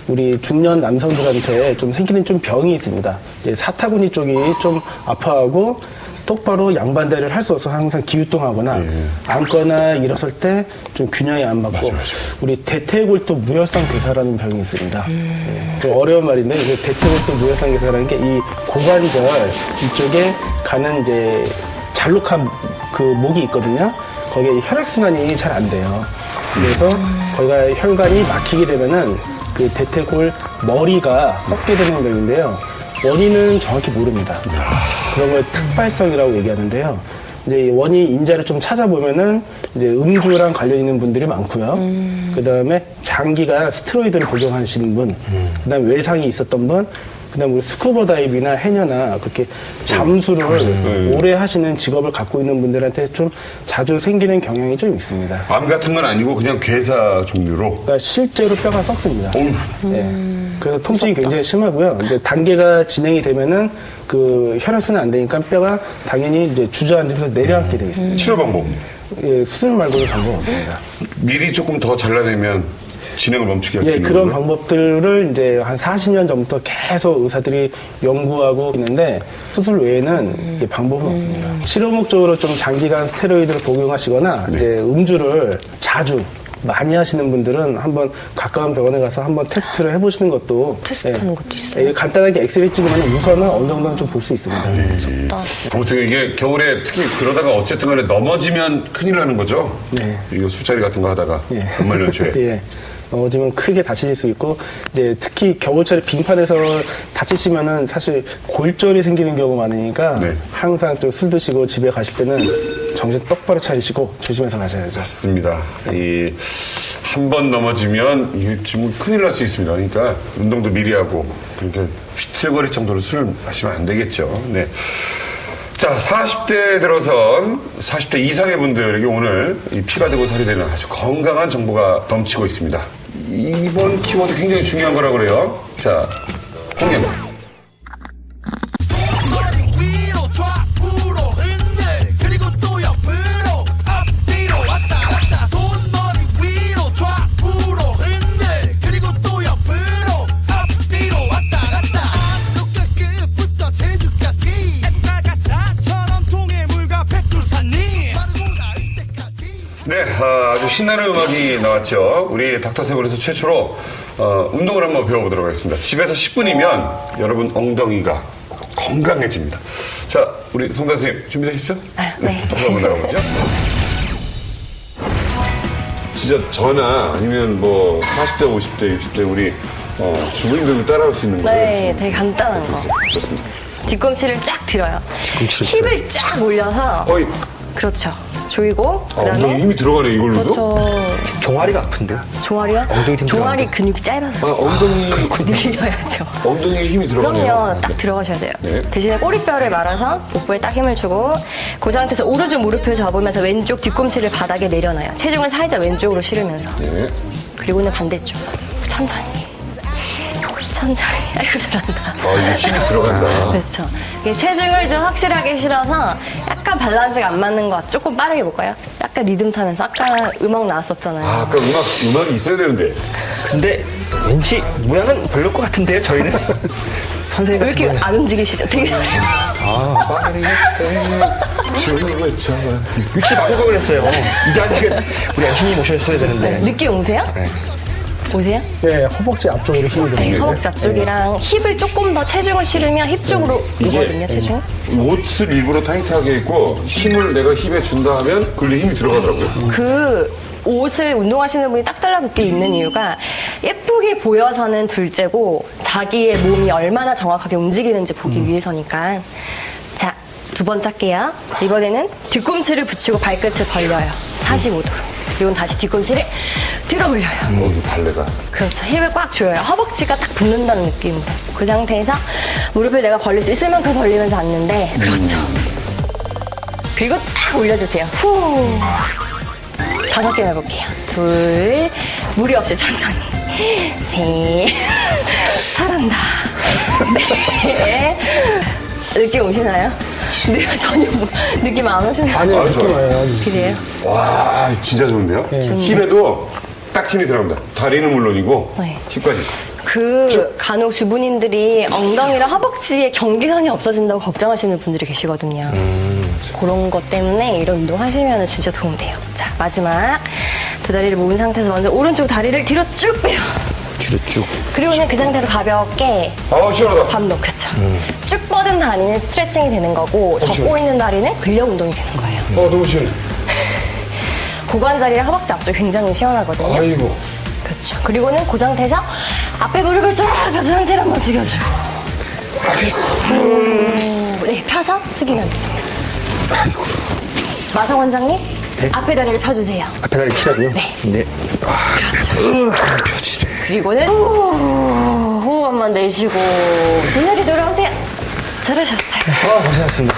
S2: 우리 중년 남성들한테 좀 생기는 좀 병이 있습니다. 이제 사타구니 쪽이 좀 아파하고 똑바로 양반다리를 할 수 없어서 항상 기우뚱하거나 앉거나 일어설 때 좀 균형이 안 맞고 우리 대퇴골도 무혈성 괴사라는 병이 있습니다. 좀 어려운 말인데 이게 대퇴골도 무혈성 괴사라는 게 이 고관절 이쪽에 가는 이제 잘록한 그 목이 있거든요. 거기에 혈액순환이 잘 안 돼요. 그래서 거기가 혈관이 막히게 되면은 그 대퇴골 머리가 썩게 되는 병인데요. 원인은 정확히 모릅니다. 그런 걸 특발성이라고 얘기하는데요. 이제 이 원인 인자를 좀 찾아보면은 이제 음주랑 관련 있는 분들이 많고요. 그 다음에 장기간 스테로이드를 복용하시는 분, 그 다음에 외상이 있었던 분, 그 다음에 우리 스쿠버 다이빙이나 해녀나 그렇게 잠수를 오래 하시는 직업을 갖고 있는 분들한테 좀 자주 생기는 경향이 좀 있습니다.
S1: 암 같은 건 아니고 그냥 괴사 종류로.
S2: 그러니까 실제로 뼈가 썩습니다. 네. 그래서 통증이 굉장히 심하고요. 이제 단계가 진행이 되면은 그 혈액순환 안 되니까 뼈가 당연히 이제 주저앉으면서 내려앉게 되어 있습니다.
S1: 치료 방법.
S2: 예, 수술 말고는 방법 없습니다.
S1: 미리 조금 더 잘라내면 진행을 멈추게 할 수
S2: 예,
S1: 있는
S2: 그런
S1: 거고요?
S2: 방법들을 이제 한 40년 전부터 계속 의사들이 연구하고 있는데 수술 외에는 이게 방법은 없습니다. 치료 목적으로 좀 장기간 스테로이드를 복용하시거나 이제 음주를 자주 많이 하시는 분들은 한번 가까운 병원에 가서 한번 테스트를 해보시는 것도
S4: 테스트하는 것도 있어요?
S2: 예, 간단하게 엑스레이 찍으면 우선은 어느 정도는 좀 볼 수 있습니다.
S4: 무섭다.
S1: 아무튼 이게 겨울에 특히 그러다가 어쨌든 간에 넘어지면 큰일 나는 거죠?
S2: 네.
S1: 이거 술자리 같은 거 하다가
S2: 예.
S1: 연말연초에.
S2: 예. 넘어지면 크게 다치실 수 있고, 이제 특히 겨울철에 빙판에서 다치시면은 사실 골절이 생기는 경우가 많으니까
S1: 네.
S2: 항상 좀 술 드시고 집에 가실 때는 정신 똑바로 차리시고 조심해서 가셔야죠.
S1: 맞습니다. 한 번 넘어지면 이게 지금 큰일 날 수 있습니다. 그러니까 운동도 미리 하고 그렇게 휘틀거릴 정도로 술을 마시면 안 되겠죠. 네. 자, 40대에 들어선 40대 이상의 분들에게 오늘 이 피가 되고 살이 되는 아주 건강한 정보가 넘치고 있습니다. 이번 키워드 굉장히 중요한 거라고 그래요. 자, 홍영.
S5: 위로 좌우로 흔들 그리고 또 옆으로 앞뒤로 왔다 갔다 손머리 위로 좌우로 흔들 그리고 또 옆으로 앞뒤로 왔다 갔다 앞로가 끝부터 제주까지 바가사처럼 동해물과 백두산이 마르고 날 때까지.
S1: 네, 아주 신나는 음악이 나왔죠. 우리 닥터세븐에서 최초로 운동을 한번 배워보도록 하겠습니다. 집에서 10분이면 여러분 엉덩이가 건강해집니다. 자, 우리 송단 선생님 준비되시죠?
S4: 네.
S1: 한번 나가보죠. 진짜 저나 아니면 뭐 40대, 50대, 60대 우리 주부님들도 따라할 수 있는 거예요.
S4: 네, 되게 간단한 거.
S1: 좋습니다.
S4: 뒤꿈치를 쫙 들어요. 힙을 쫙 올려서
S1: 어이,
S4: 그렇죠. 조이고
S1: 엉덩이
S4: 그다음에
S1: 힘이 들어가네, 이걸로도?
S4: 그렇죠.
S3: 종아리가 아픈데?
S4: 종아리요?
S3: 엉덩이 힘
S4: 종아리
S3: 들어가는
S4: 근육이 짧아서
S1: 엉덩이,
S4: 늘려야죠.
S1: 엉덩이에 힘이 들어가네요.
S4: 그럼요. 딱 들어가셔야 돼요.
S1: 네.
S4: 대신에 꼬리뼈를 말아서 복부에 딱 힘을 주고 그 상태에서 오른쪽 무릎을 잡으면서 왼쪽 뒤꿈치를 바닥에 내려놔요. 체중을 살짝 왼쪽으로 실으면서.
S1: 네.
S4: 그리고는 반대쪽. 천천히. 천천히. 아이고 잘한다.
S1: 이게 힘이 들어간다.
S4: 그렇죠. 이게 체중을 좀 확실하게 실어서 약간 밸런스가 안 맞는 것 같아요. 조금 빠르게 볼까요? 약간 리듬 타면서 아까 음악 나왔었잖아요.
S1: 아까 음악이 있어야 되는데.
S3: 근데 왠지 모양은 별로일 것 같은데요, 저희는? 선생님
S4: 왜 이렇게 안 움직이시죠? 되게
S3: 위치 바꾸고 그랬어요. 이 자리가 우리 엠신이 모셨어야 되는데.
S4: 느낌 오세요?
S3: 네.
S4: 오세요?
S2: 네, 허벅지 앞쪽으로 힘이
S4: 네,
S2: 들어요.
S4: 허벅지 앞쪽이랑 힙을 조금 더 체중을 실으면 힙 쪽으로 오거든요, 체중.
S1: 옷을 일부러 타이트하게 입고 힘을 내가 힙에 준다 하면 그걸로 힘이 들어가더라고요.
S4: 그 옷을 운동하시는 분이 딱 달라붙게 입는 이유가 예쁘게 보여서는 둘째고 자기의 몸이 얼마나 정확하게 움직이는지 보기 위해서니까. 자, 두 번째 할게요. 이번에는 뒤꿈치를 붙이고 발끝을 벌려요. 45도로. 그리고 다시 뒤꿈치를 들어 올려요.
S1: 이게 발레다.
S4: 그렇죠. 힘을 꽉 줘요. 허벅지가 딱 붙는다는 느낌으로. 그 상태에서 무릎을 내가 벌릴 수 있을 만큼 벌리면서 앉는데, 그렇죠. 그리고 쫙 올려주세요. 후. 5개 해볼게요. 둘, 무리 없이 천천히. 셋, 잘한다. 네. 느낌 오시나요? 네, 전혀 느낌 안 오시나요?
S2: 아니요, 느낌
S1: 좋아요.
S2: 와요.
S4: 그래요?
S1: 와, 진짜 좋은데요? 힙에도 딱 힘이 들어갑니다. 다리는 물론이고
S4: 네.
S1: 힙까지.
S4: 간혹 주부님들이 엉덩이랑 허벅지에 경계선이 없어진다고 걱정하시는 분들이 계시거든요. 그런 것 때문에 이런 운동 하시면 진짜 도움돼요. 자, 마지막. 두 다리를 모은 상태에서 먼저 오른쪽 다리를 뒤로 쭉 빼요.
S3: 뒤로 쭉.
S4: 그리고는 그 상태로 가볍게
S1: 시원하다.
S4: 밥 넣겠죠. 쭉 뻗은 다리는 스트레칭이 되는 거고, 접고 있는 다리는 근력 운동이 되는 거예요.
S1: 너무 시원해.
S4: 고관자리랑 허벅지 앞쪽 굉장히 시원하거든요.
S1: 아이고.
S4: 그렇죠. 그리고는 그 상태에서 앞에 무릎을 쫙 펴서 상체를 한번 숙여주고. 네, 펴서 숙이면 돼요. 마성 원장님, 앞에 다리를 펴주세요.
S3: 앞에 다리 피라고요?
S4: 네. 그렇죠. 그리고는 호흡 한번 내쉬고 제자리 돌아오세요. 잘하셨어요.
S3: 고생하셨습니다.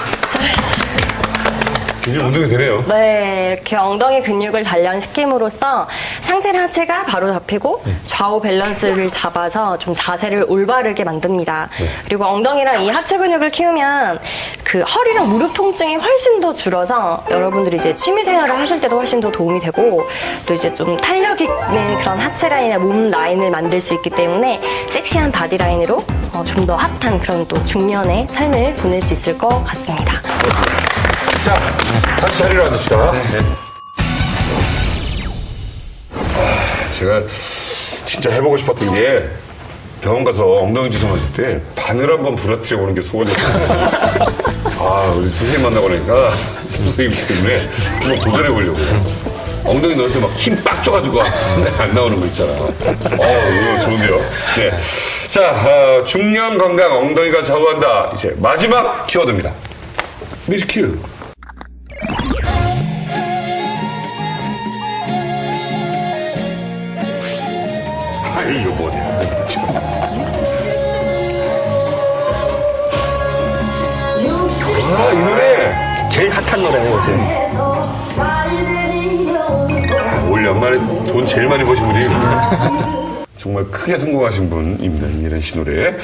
S1: 굉장히 운동이 되네요.
S4: 네, 이렇게 엉덩이 근육을 단련시킴으로써 상체랑 하체가 바로 잡히고 좌우 밸런스를 잡아서 좀 자세를 올바르게 만듭니다. 그리고 엉덩이랑 이 하체 근육을 키우면 그 허리랑 무릎 통증이 훨씬 더 줄어서 여러분들이 이제 취미 생활을 하실 때도 훨씬 더 도움이 되고, 또 이제 좀 탄력 있는 그런 하체 라인이나 몸 라인을 만들 수 있기 때문에 섹시한 바디 라인으로 좀 더 핫한 그런 또 중년의 삶을 보낼 수 있을 것 같습니다.
S1: 자, 다시 자리로 앉읍시다. 제가 진짜 해보고 싶었던 게 병원 가서 엉덩이 주사맞을 때 바늘 한번 부러뜨려 보는 게 소원이었어요. 우리 선생님 만나고 나니까 선생님 때문에 한번 도전해 보려고. 엉덩이 넣었을 때 막 힘 빡 줘가지고 안 나오는 거 있잖아. 이거 좋은데요. 네. 자, 중년 건강 엉덩이가 좌우한다. 이제 마지막 키워드입니다. 뮤직 큐. 이거 뭐냐, 지금. 이 노래!
S3: 제일 핫한 노래는 요새.
S1: 올 연말에 돈 제일 많이 버신 분이 정말 크게 성공하신 분입니다. 이혜란 씨 노래.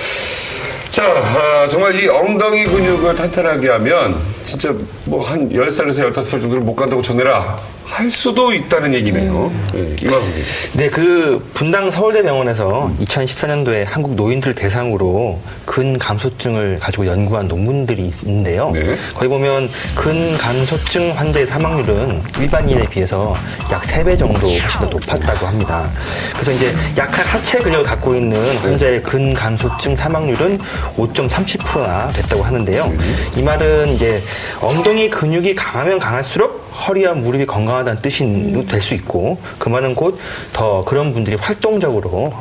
S1: 자, 정말 이 엉덩이 근육을 탄탄하게 하면 진짜 뭐 한 10살에서 15살 정도를 못 간다고 전해라 할 수도 있다는 얘기네요. 네, 이만 선생님.
S3: 네, 그 분당 서울대병원에서 2014년도에 한국 노인들 대상으로 근감소증을 가지고 연구한 논문들이 있는데요.
S1: 네.
S3: 거기 보면 근감소증 환자의 사망률은 일반인에 비해서 약 3배 정도 훨씬 더 높았다고 합니다. 그래서 이제 약한 하체 근육을 갖고 있는 환자의 근감소증 사망률은 5.30%나 됐다고 하는데요. 이 말은 이제 엉덩이 근육이 강하면 강할수록 허리와 무릎이 건강하다는 뜻이 될 수 있고, 그 말은 곧 더 그런 분들이 활동적으로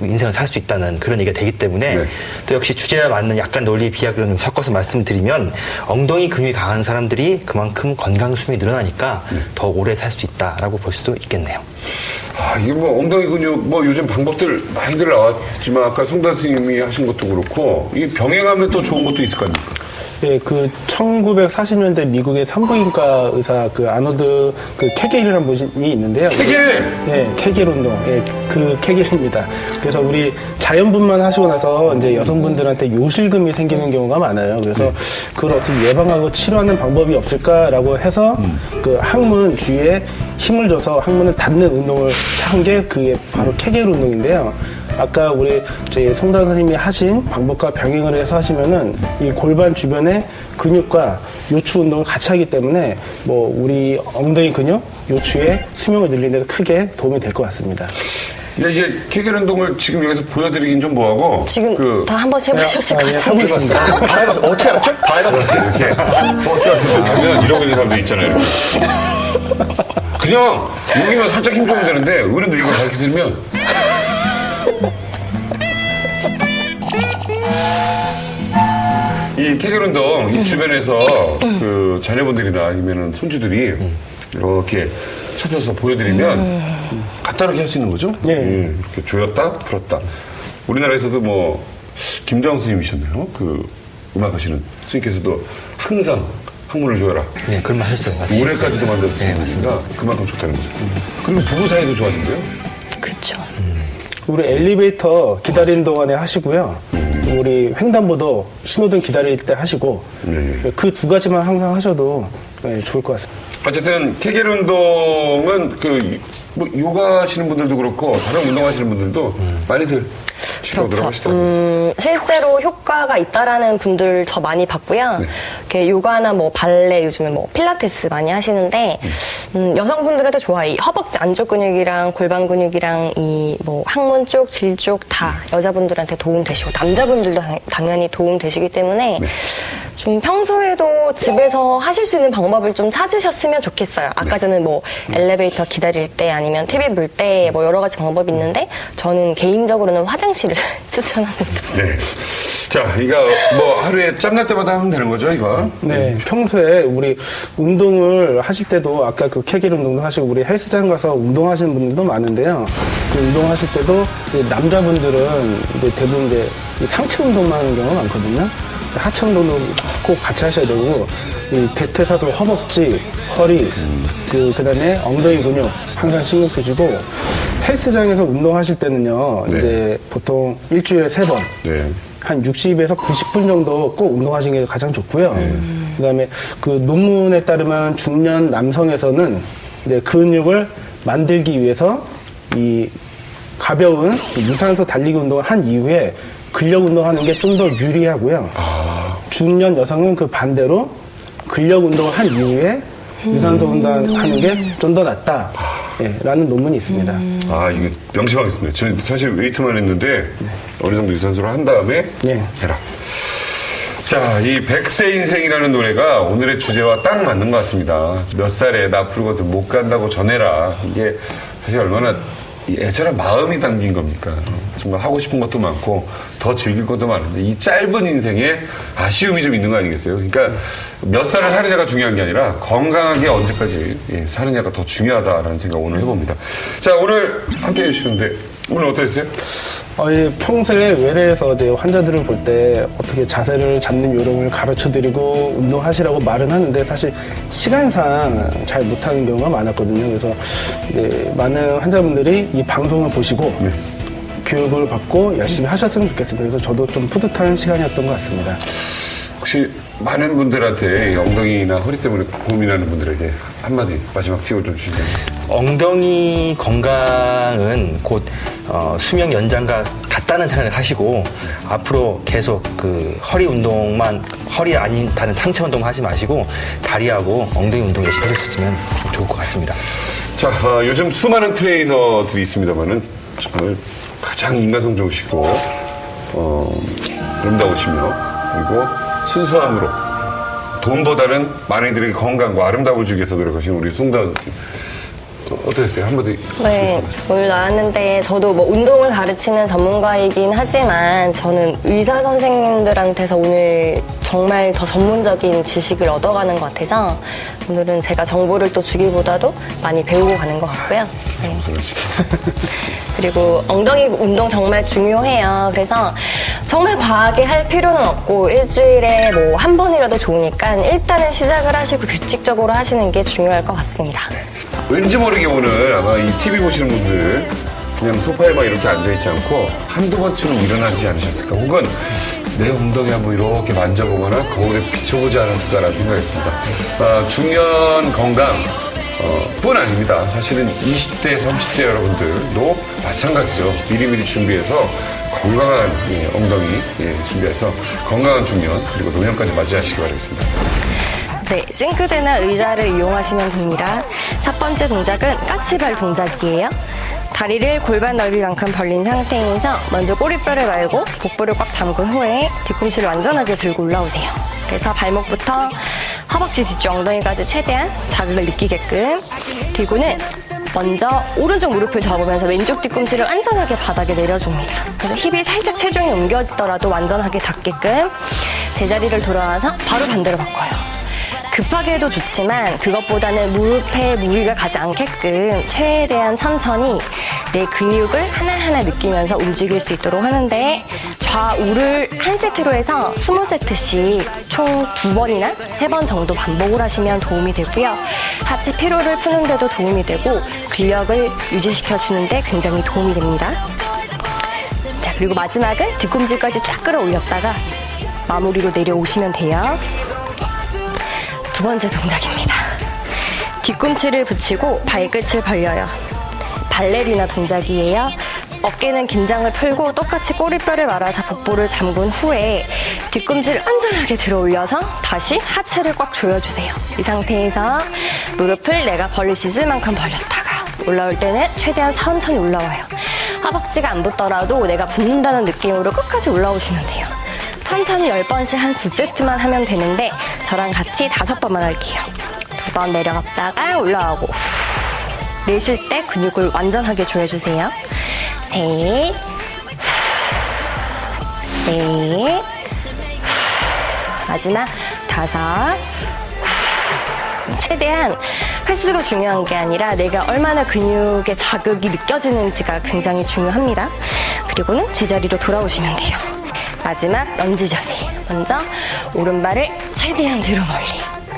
S3: 인생을 살 수 있다는 그런 얘기가 되기 때문에,
S1: 네.
S3: 또 역시 주제와 맞는 약간 논리 비약을 좀 섞어서 말씀드리면, 엉덩이 근육이 강한 사람들이 그만큼 건강 수명이 늘어나니까 더 오래 살 수 있다라고 볼 수도 있겠네요.
S1: 이게 뭐 엉덩이 근육 뭐 요즘 방법들 많이들 나왔지만 아까 송단 스님이 하신 것도 그렇고 이 병행하면 또 좋은 것도 있을 거 아닙니까?
S2: 예, 그 1940년대 미국의 산부인과 의사 그 아노드 그 케겔이라는 분이 있는데요.
S1: 케겔!
S2: 예, 케겔 운동. 예, 그 케겔입니다. 그래서 우리 자연분만 하시고 나서 이제 여성분들한테 요실금이 생기는 경우가 많아요. 그래서 그걸 어떻게 예방하고 치료하는 방법이 없을까라고 해서 그 항문 주위에 힘을 줘서 항문을 닫는 운동을 한 게 그게 바로 케겔 운동인데요. 아까 우리 제 송단 선생님이 하신 방법과 병행을 해서 하시면은 이 골반 주변의 근육과 요추 운동을 같이 하기 때문에 뭐 우리 엉덩이 근육, 요추의 수명을 늘리는 데 크게 도움이 될 것 같습니다.
S1: 이게 케겔 운동을 지금 여기서 보여드리긴 좀 뭐하고.
S4: 지금 다 한 번씩 해보셨을 것 같은데.
S2: 해보겠습니다.
S3: 어떻게 알았죠?
S1: 이렇게 버스 같은 데 타면 이러고 있는 사람들 있잖아요. 이렇게. 그냥 여기만 살짝 힘주면 되는데 어른들 이거 가르쳐드리면 이 케겔 운동 이 주변에서 그 자녀분들이나 아니면 손주들이 이렇게 찾아서 보여드리면 간단하게 할 수 있는 거죠?
S2: 네.
S1: 예, 이렇게 조였다 풀었다. 우리나라에서도 뭐 김대왕 스님이셨나요? 그 음악 하시는 스님께서도 항상 학문을 조여라.
S3: 네, 그런 말 하셨어요. 맞습니다.
S1: 올해까지도 만들었으니까 그만큼 좋다는 거죠. 그리고 부부 사이도 좋아진대요.
S4: 그렇죠.
S2: 우리 엘리베이터 기다리는 동안에 하시고요. 우리 횡단보도 신호등 기다릴 때 하시고 그 두 가지만 항상 하셔도 좋을 것 같습니다.
S1: 어쨌든 케겔 운동은 뭐 요가 하시는 분들도 그렇고 다른 운동 하시는 분들도 많이들 시도를
S4: 그렇죠.
S1: 하시더라고요.
S4: 실제로 효과가 있다라는 분들 저 많이 봤고요. 이렇게 요가나 뭐 발레, 요즘에 뭐 필라테스 많이 하시는데 여성분들한테 좋아요. 이 허벅지 안쪽 근육이랑 골반 근육이랑 이 뭐 항문 쪽, 질 쪽 다 여자분들한테 도움 되시고 남자분들도 당연히 도움 되시기 때문에 좀 평소에도 집에서 하실 수 있는 방법을 좀 찾으셨으면 좋겠어요. 아까 전에 뭐 엘리베이터 기다릴 때 아니면 TV 볼 때 뭐 여러 가지 방법이 있는데 저는 개인적으로는 화장실을 추천합니다.
S1: 네. 자, 이거 뭐 하루에 짬날 때마다 하면 되는 거죠, 이거?
S2: 네, 평소에 우리 운동을 하실 때도 아까 그 케겔 운동도 하시고 우리 헬스장 가서 운동하시는 분들도 많은데요. 그 운동하실 때도 이제 남자분들은 이제 대부분 이제 이 상체 운동만 하는 경우가 많거든요. 하체 운동도 꼭 같이 하셔야 되고 이 대퇴사도 허벅지, 허리, 그다음에 엉덩이 근육 항상 신경 쓰시고 헬스장에서 운동하실 때는요.
S1: 네.
S2: 이제 보통 일주일에 3번.
S1: 네.
S2: 한 60에서 90분 정도 꼭 운동하시는 게 가장 좋고요. 그다음에 그 논문에 따르면 중년 남성에서는 이제 근육을 만들기 위해서 이 가벼운 유산소 달리기 운동을 한 이후에 근력 운동하는 게 좀 더 유리하고요. 중년 여성은 그 반대로 근력 운동을 한 이후에 유산소 운동하는 게 좀 더 낫다. 예, 라는 논문이 있습니다.
S1: 아, 이거 명심하겠습니다. 저는 사실 웨이트만 했는데 어느 정도 유산소를 한 다음에
S2: 네.
S1: 해라. 자, 이 100세 인생이라는 노래가 오늘의 주제와 딱 맞는 것 같습니다. 몇 살에 나 풀거든 못 간다고 전해라. 이게 사실 얼마나 이 애절한 마음이 담긴 겁니까? 정말 하고 싶은 것도 많고 더 즐길 것도 많은데 이 짧은 인생에 아쉬움이 좀 있는 거 아니겠어요? 그러니까 몇 살을 사느냐가 중요한 게 아니라 건강하게 언제까지 사느냐가 더 중요하다라는 생각 오늘 해봅니다. 자, 오늘 함께 해주시는데 오늘 어떠셨어요?
S2: 예, 평소에 외래에서 이제 환자들을 볼 때 어떻게 자세를 잡는 요령을 가르쳐 드리고 운동하시라고 말은 하는데 사실 시간상 잘 못하는 경우가 많았거든요. 그래서 이제 많은 환자분들이 이 방송을 보시고 교육을 받고 열심히 하셨으면 좋겠습니다. 그래서 저도 좀 뿌듯한 시간이었던 것 같습니다.
S1: 혹시 많은 분들한테 이 엉덩이나 허리 때문에 고민하는 분들에게 한마디 마지막 팁을 좀 주시면.
S3: 엉덩이 건강은 곧 수명 연장과 같다는 생각을 하시고 앞으로 계속 그 허리 운동만 허리 아닌 다른 상체 운동만 하지 마시고 다리하고 엉덩이 운동 열심히 해주셨으면 좋을 것 같습니다.
S1: 자, 요즘 수많은 트레이너들이 있습니다만은 정말 가장 인간성 좋으시고 아름다우시며 그리고 순수함으로 돈보다는 많은 이들에게 건강과 아름다움을 주기 위해서 노력하시는 우리 송다은 선생님. 어떠셨어요? 한마디.
S4: 네, 오늘 나왔는데 저도 뭐 운동을 가르치는 전문가이긴 하지만 저는 의사 선생님들한테서 오늘 정말 더 전문적인 지식을 얻어가는 것 같아서 오늘은 제가 정보를 또 주기보다도 많이 배우고 가는 것 같고요. 네. 그리고 엉덩이 운동 정말 중요해요. 그래서 정말 과하게 할 필요는 없고 일주일에 뭐 한 번이라도 좋으니까 일단은 시작을 하시고 규칙적으로 하시는 게 중요할 것 같습니다.
S1: 왠지 모르게 오늘 아마 이 TV 보시는 분들 그냥 소파에 막 이렇게 앉아있지 않고 한두 번쯤은 일어나지 않으셨을까? 혹은 내 엉덩이 한번 이렇게 만져보거나 거울에 비춰보지 않았을까라는 생각했습니다. 중년 건강 뿐 아닙니다. 사실은 20대, 30대 여러분들도 마찬가지죠. 미리미리 준비해서 건강한 엉덩이 준비해서 건강한 중년 그리고 노년까지 맞이하시기 바라겠습니다.
S4: 네, 싱크대나 의자를 이용하시면 됩니다. 첫 번째 동작은 까치발 동작이에요. 다리를 골반 넓이만큼 벌린 상태에서 먼저 꼬리뼈를 말고 복부를 꽉 잠근 후에 뒤꿈치를 완전하게 들고 올라오세요. 그래서 발목부터 허벅지 뒤쪽 엉덩이까지 최대한 자극을 느끼게끔. 그리고는 먼저 오른쪽 무릎을 접으면서 왼쪽 뒤꿈치를 완전하게 바닥에 내려줍니다. 그래서 힙이 살짝 체중이 옮겨지더라도 완전하게 닿게끔 제자리를 돌아와서 바로 반대로 바꿔요. 급하게 해도 좋지만 그것보다는 무릎에 무리가 가지 않게끔 최대한 천천히 내 근육을 하나하나 느끼면서 움직일 수 있도록 하는데 좌우를 한 세트로 해서 20세트씩 총 2번이나 3번 정도 반복을 하시면 도움이 되고요. 하체 피로를 푸는데도 도움이 되고 근력을 유지시켜주는데 굉장히 도움이 됩니다. 자, 그리고 마지막은 뒤꿈치까지 쫙 끌어올렸다가 마무리로 내려오시면 돼요. 두 번째 동작입니다. 뒤꿈치를 붙이고 발끝을 벌려요. 발레리나 동작이에요. 어깨는 긴장을 풀고 똑같이 꼬리뼈를 말아서 복부를 잠근 후에 뒤꿈치를 안전하게 들어 올려서 다시 하체를 꽉 조여주세요. 이 상태에서 무릎을 내가 벌릴 수 있을 만큼 벌렸다가 올라올 때는 최대한 천천히 올라와요. 허벅지가 안 붙더라도 내가 붙는다는 느낌으로 끝까지 올라오시면 돼요. 천천히 10번씩 한 2세트만 하면 되는데 저랑 같이 5번만 할게요. 2번 내려갔다가 올라오고 내쉴 때 근육을 완전하게 조여주세요. 셋, 넷, 마지막 5. 최대한 횟수가 중요한 게 아니라 내가 얼마나 근육의 자극이 느껴지는지가 굉장히 중요합니다. 그리고는 제자리로 돌아오시면 돼요. 마지막 런지 자세. 먼저 오른발을 최대한 뒤로 멀리.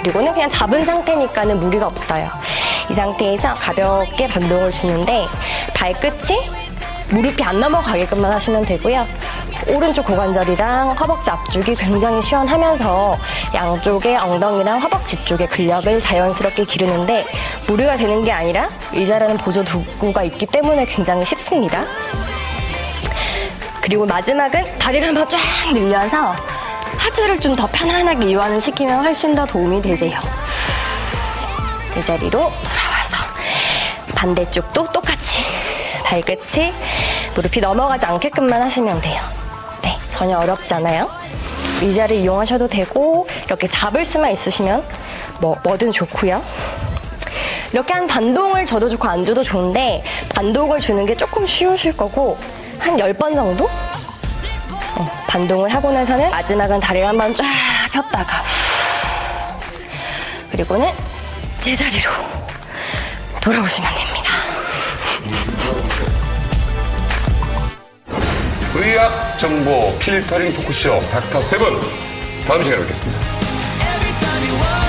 S4: 그리고는 그냥 잡은 상태니까는 무리가 없어요. 이 상태에서 가볍게 반동을 주는데 발끝이 무릎이 안 넘어가게끔만 하시면 되고요. 오른쪽 고관절이랑 허벅지 앞쪽이 굉장히 시원하면서 양쪽의 엉덩이랑 허벅지 쪽에 근력을 자연스럽게 기르는데 무리가 되는 게 아니라 의자라는 보조 도구가 있기 때문에 굉장히 쉽습니다. 그리고 마지막은 다리를 한번 쫙 늘려서 하체를 좀 더 편안하게 이완을 시키면 훨씬 더 도움이 되세요. 제자리로 돌아와서 반대쪽도 똑같이 발끝이 무릎이 넘어가지 않게끔만 하시면 돼요. 네, 전혀 어렵지 않아요. 의자를 이용하셔도 되고 이렇게 잡을 수만 있으시면 뭐든 좋고요. 이렇게 한 반동을 줘도 좋고 안 줘도 좋은데 반동을 주는 게 조금 쉬우실 거고 한 10번 정도? 반동을 하고 나서는 마지막은 다리를 한번 쫙 폈다가 그리고는 제자리로 돌아오시면 됩니다.
S1: 의학 정보 필터링 토크쇼 닥터 세븐 다음 시간에 뵙겠습니다.
S5: Every time you walk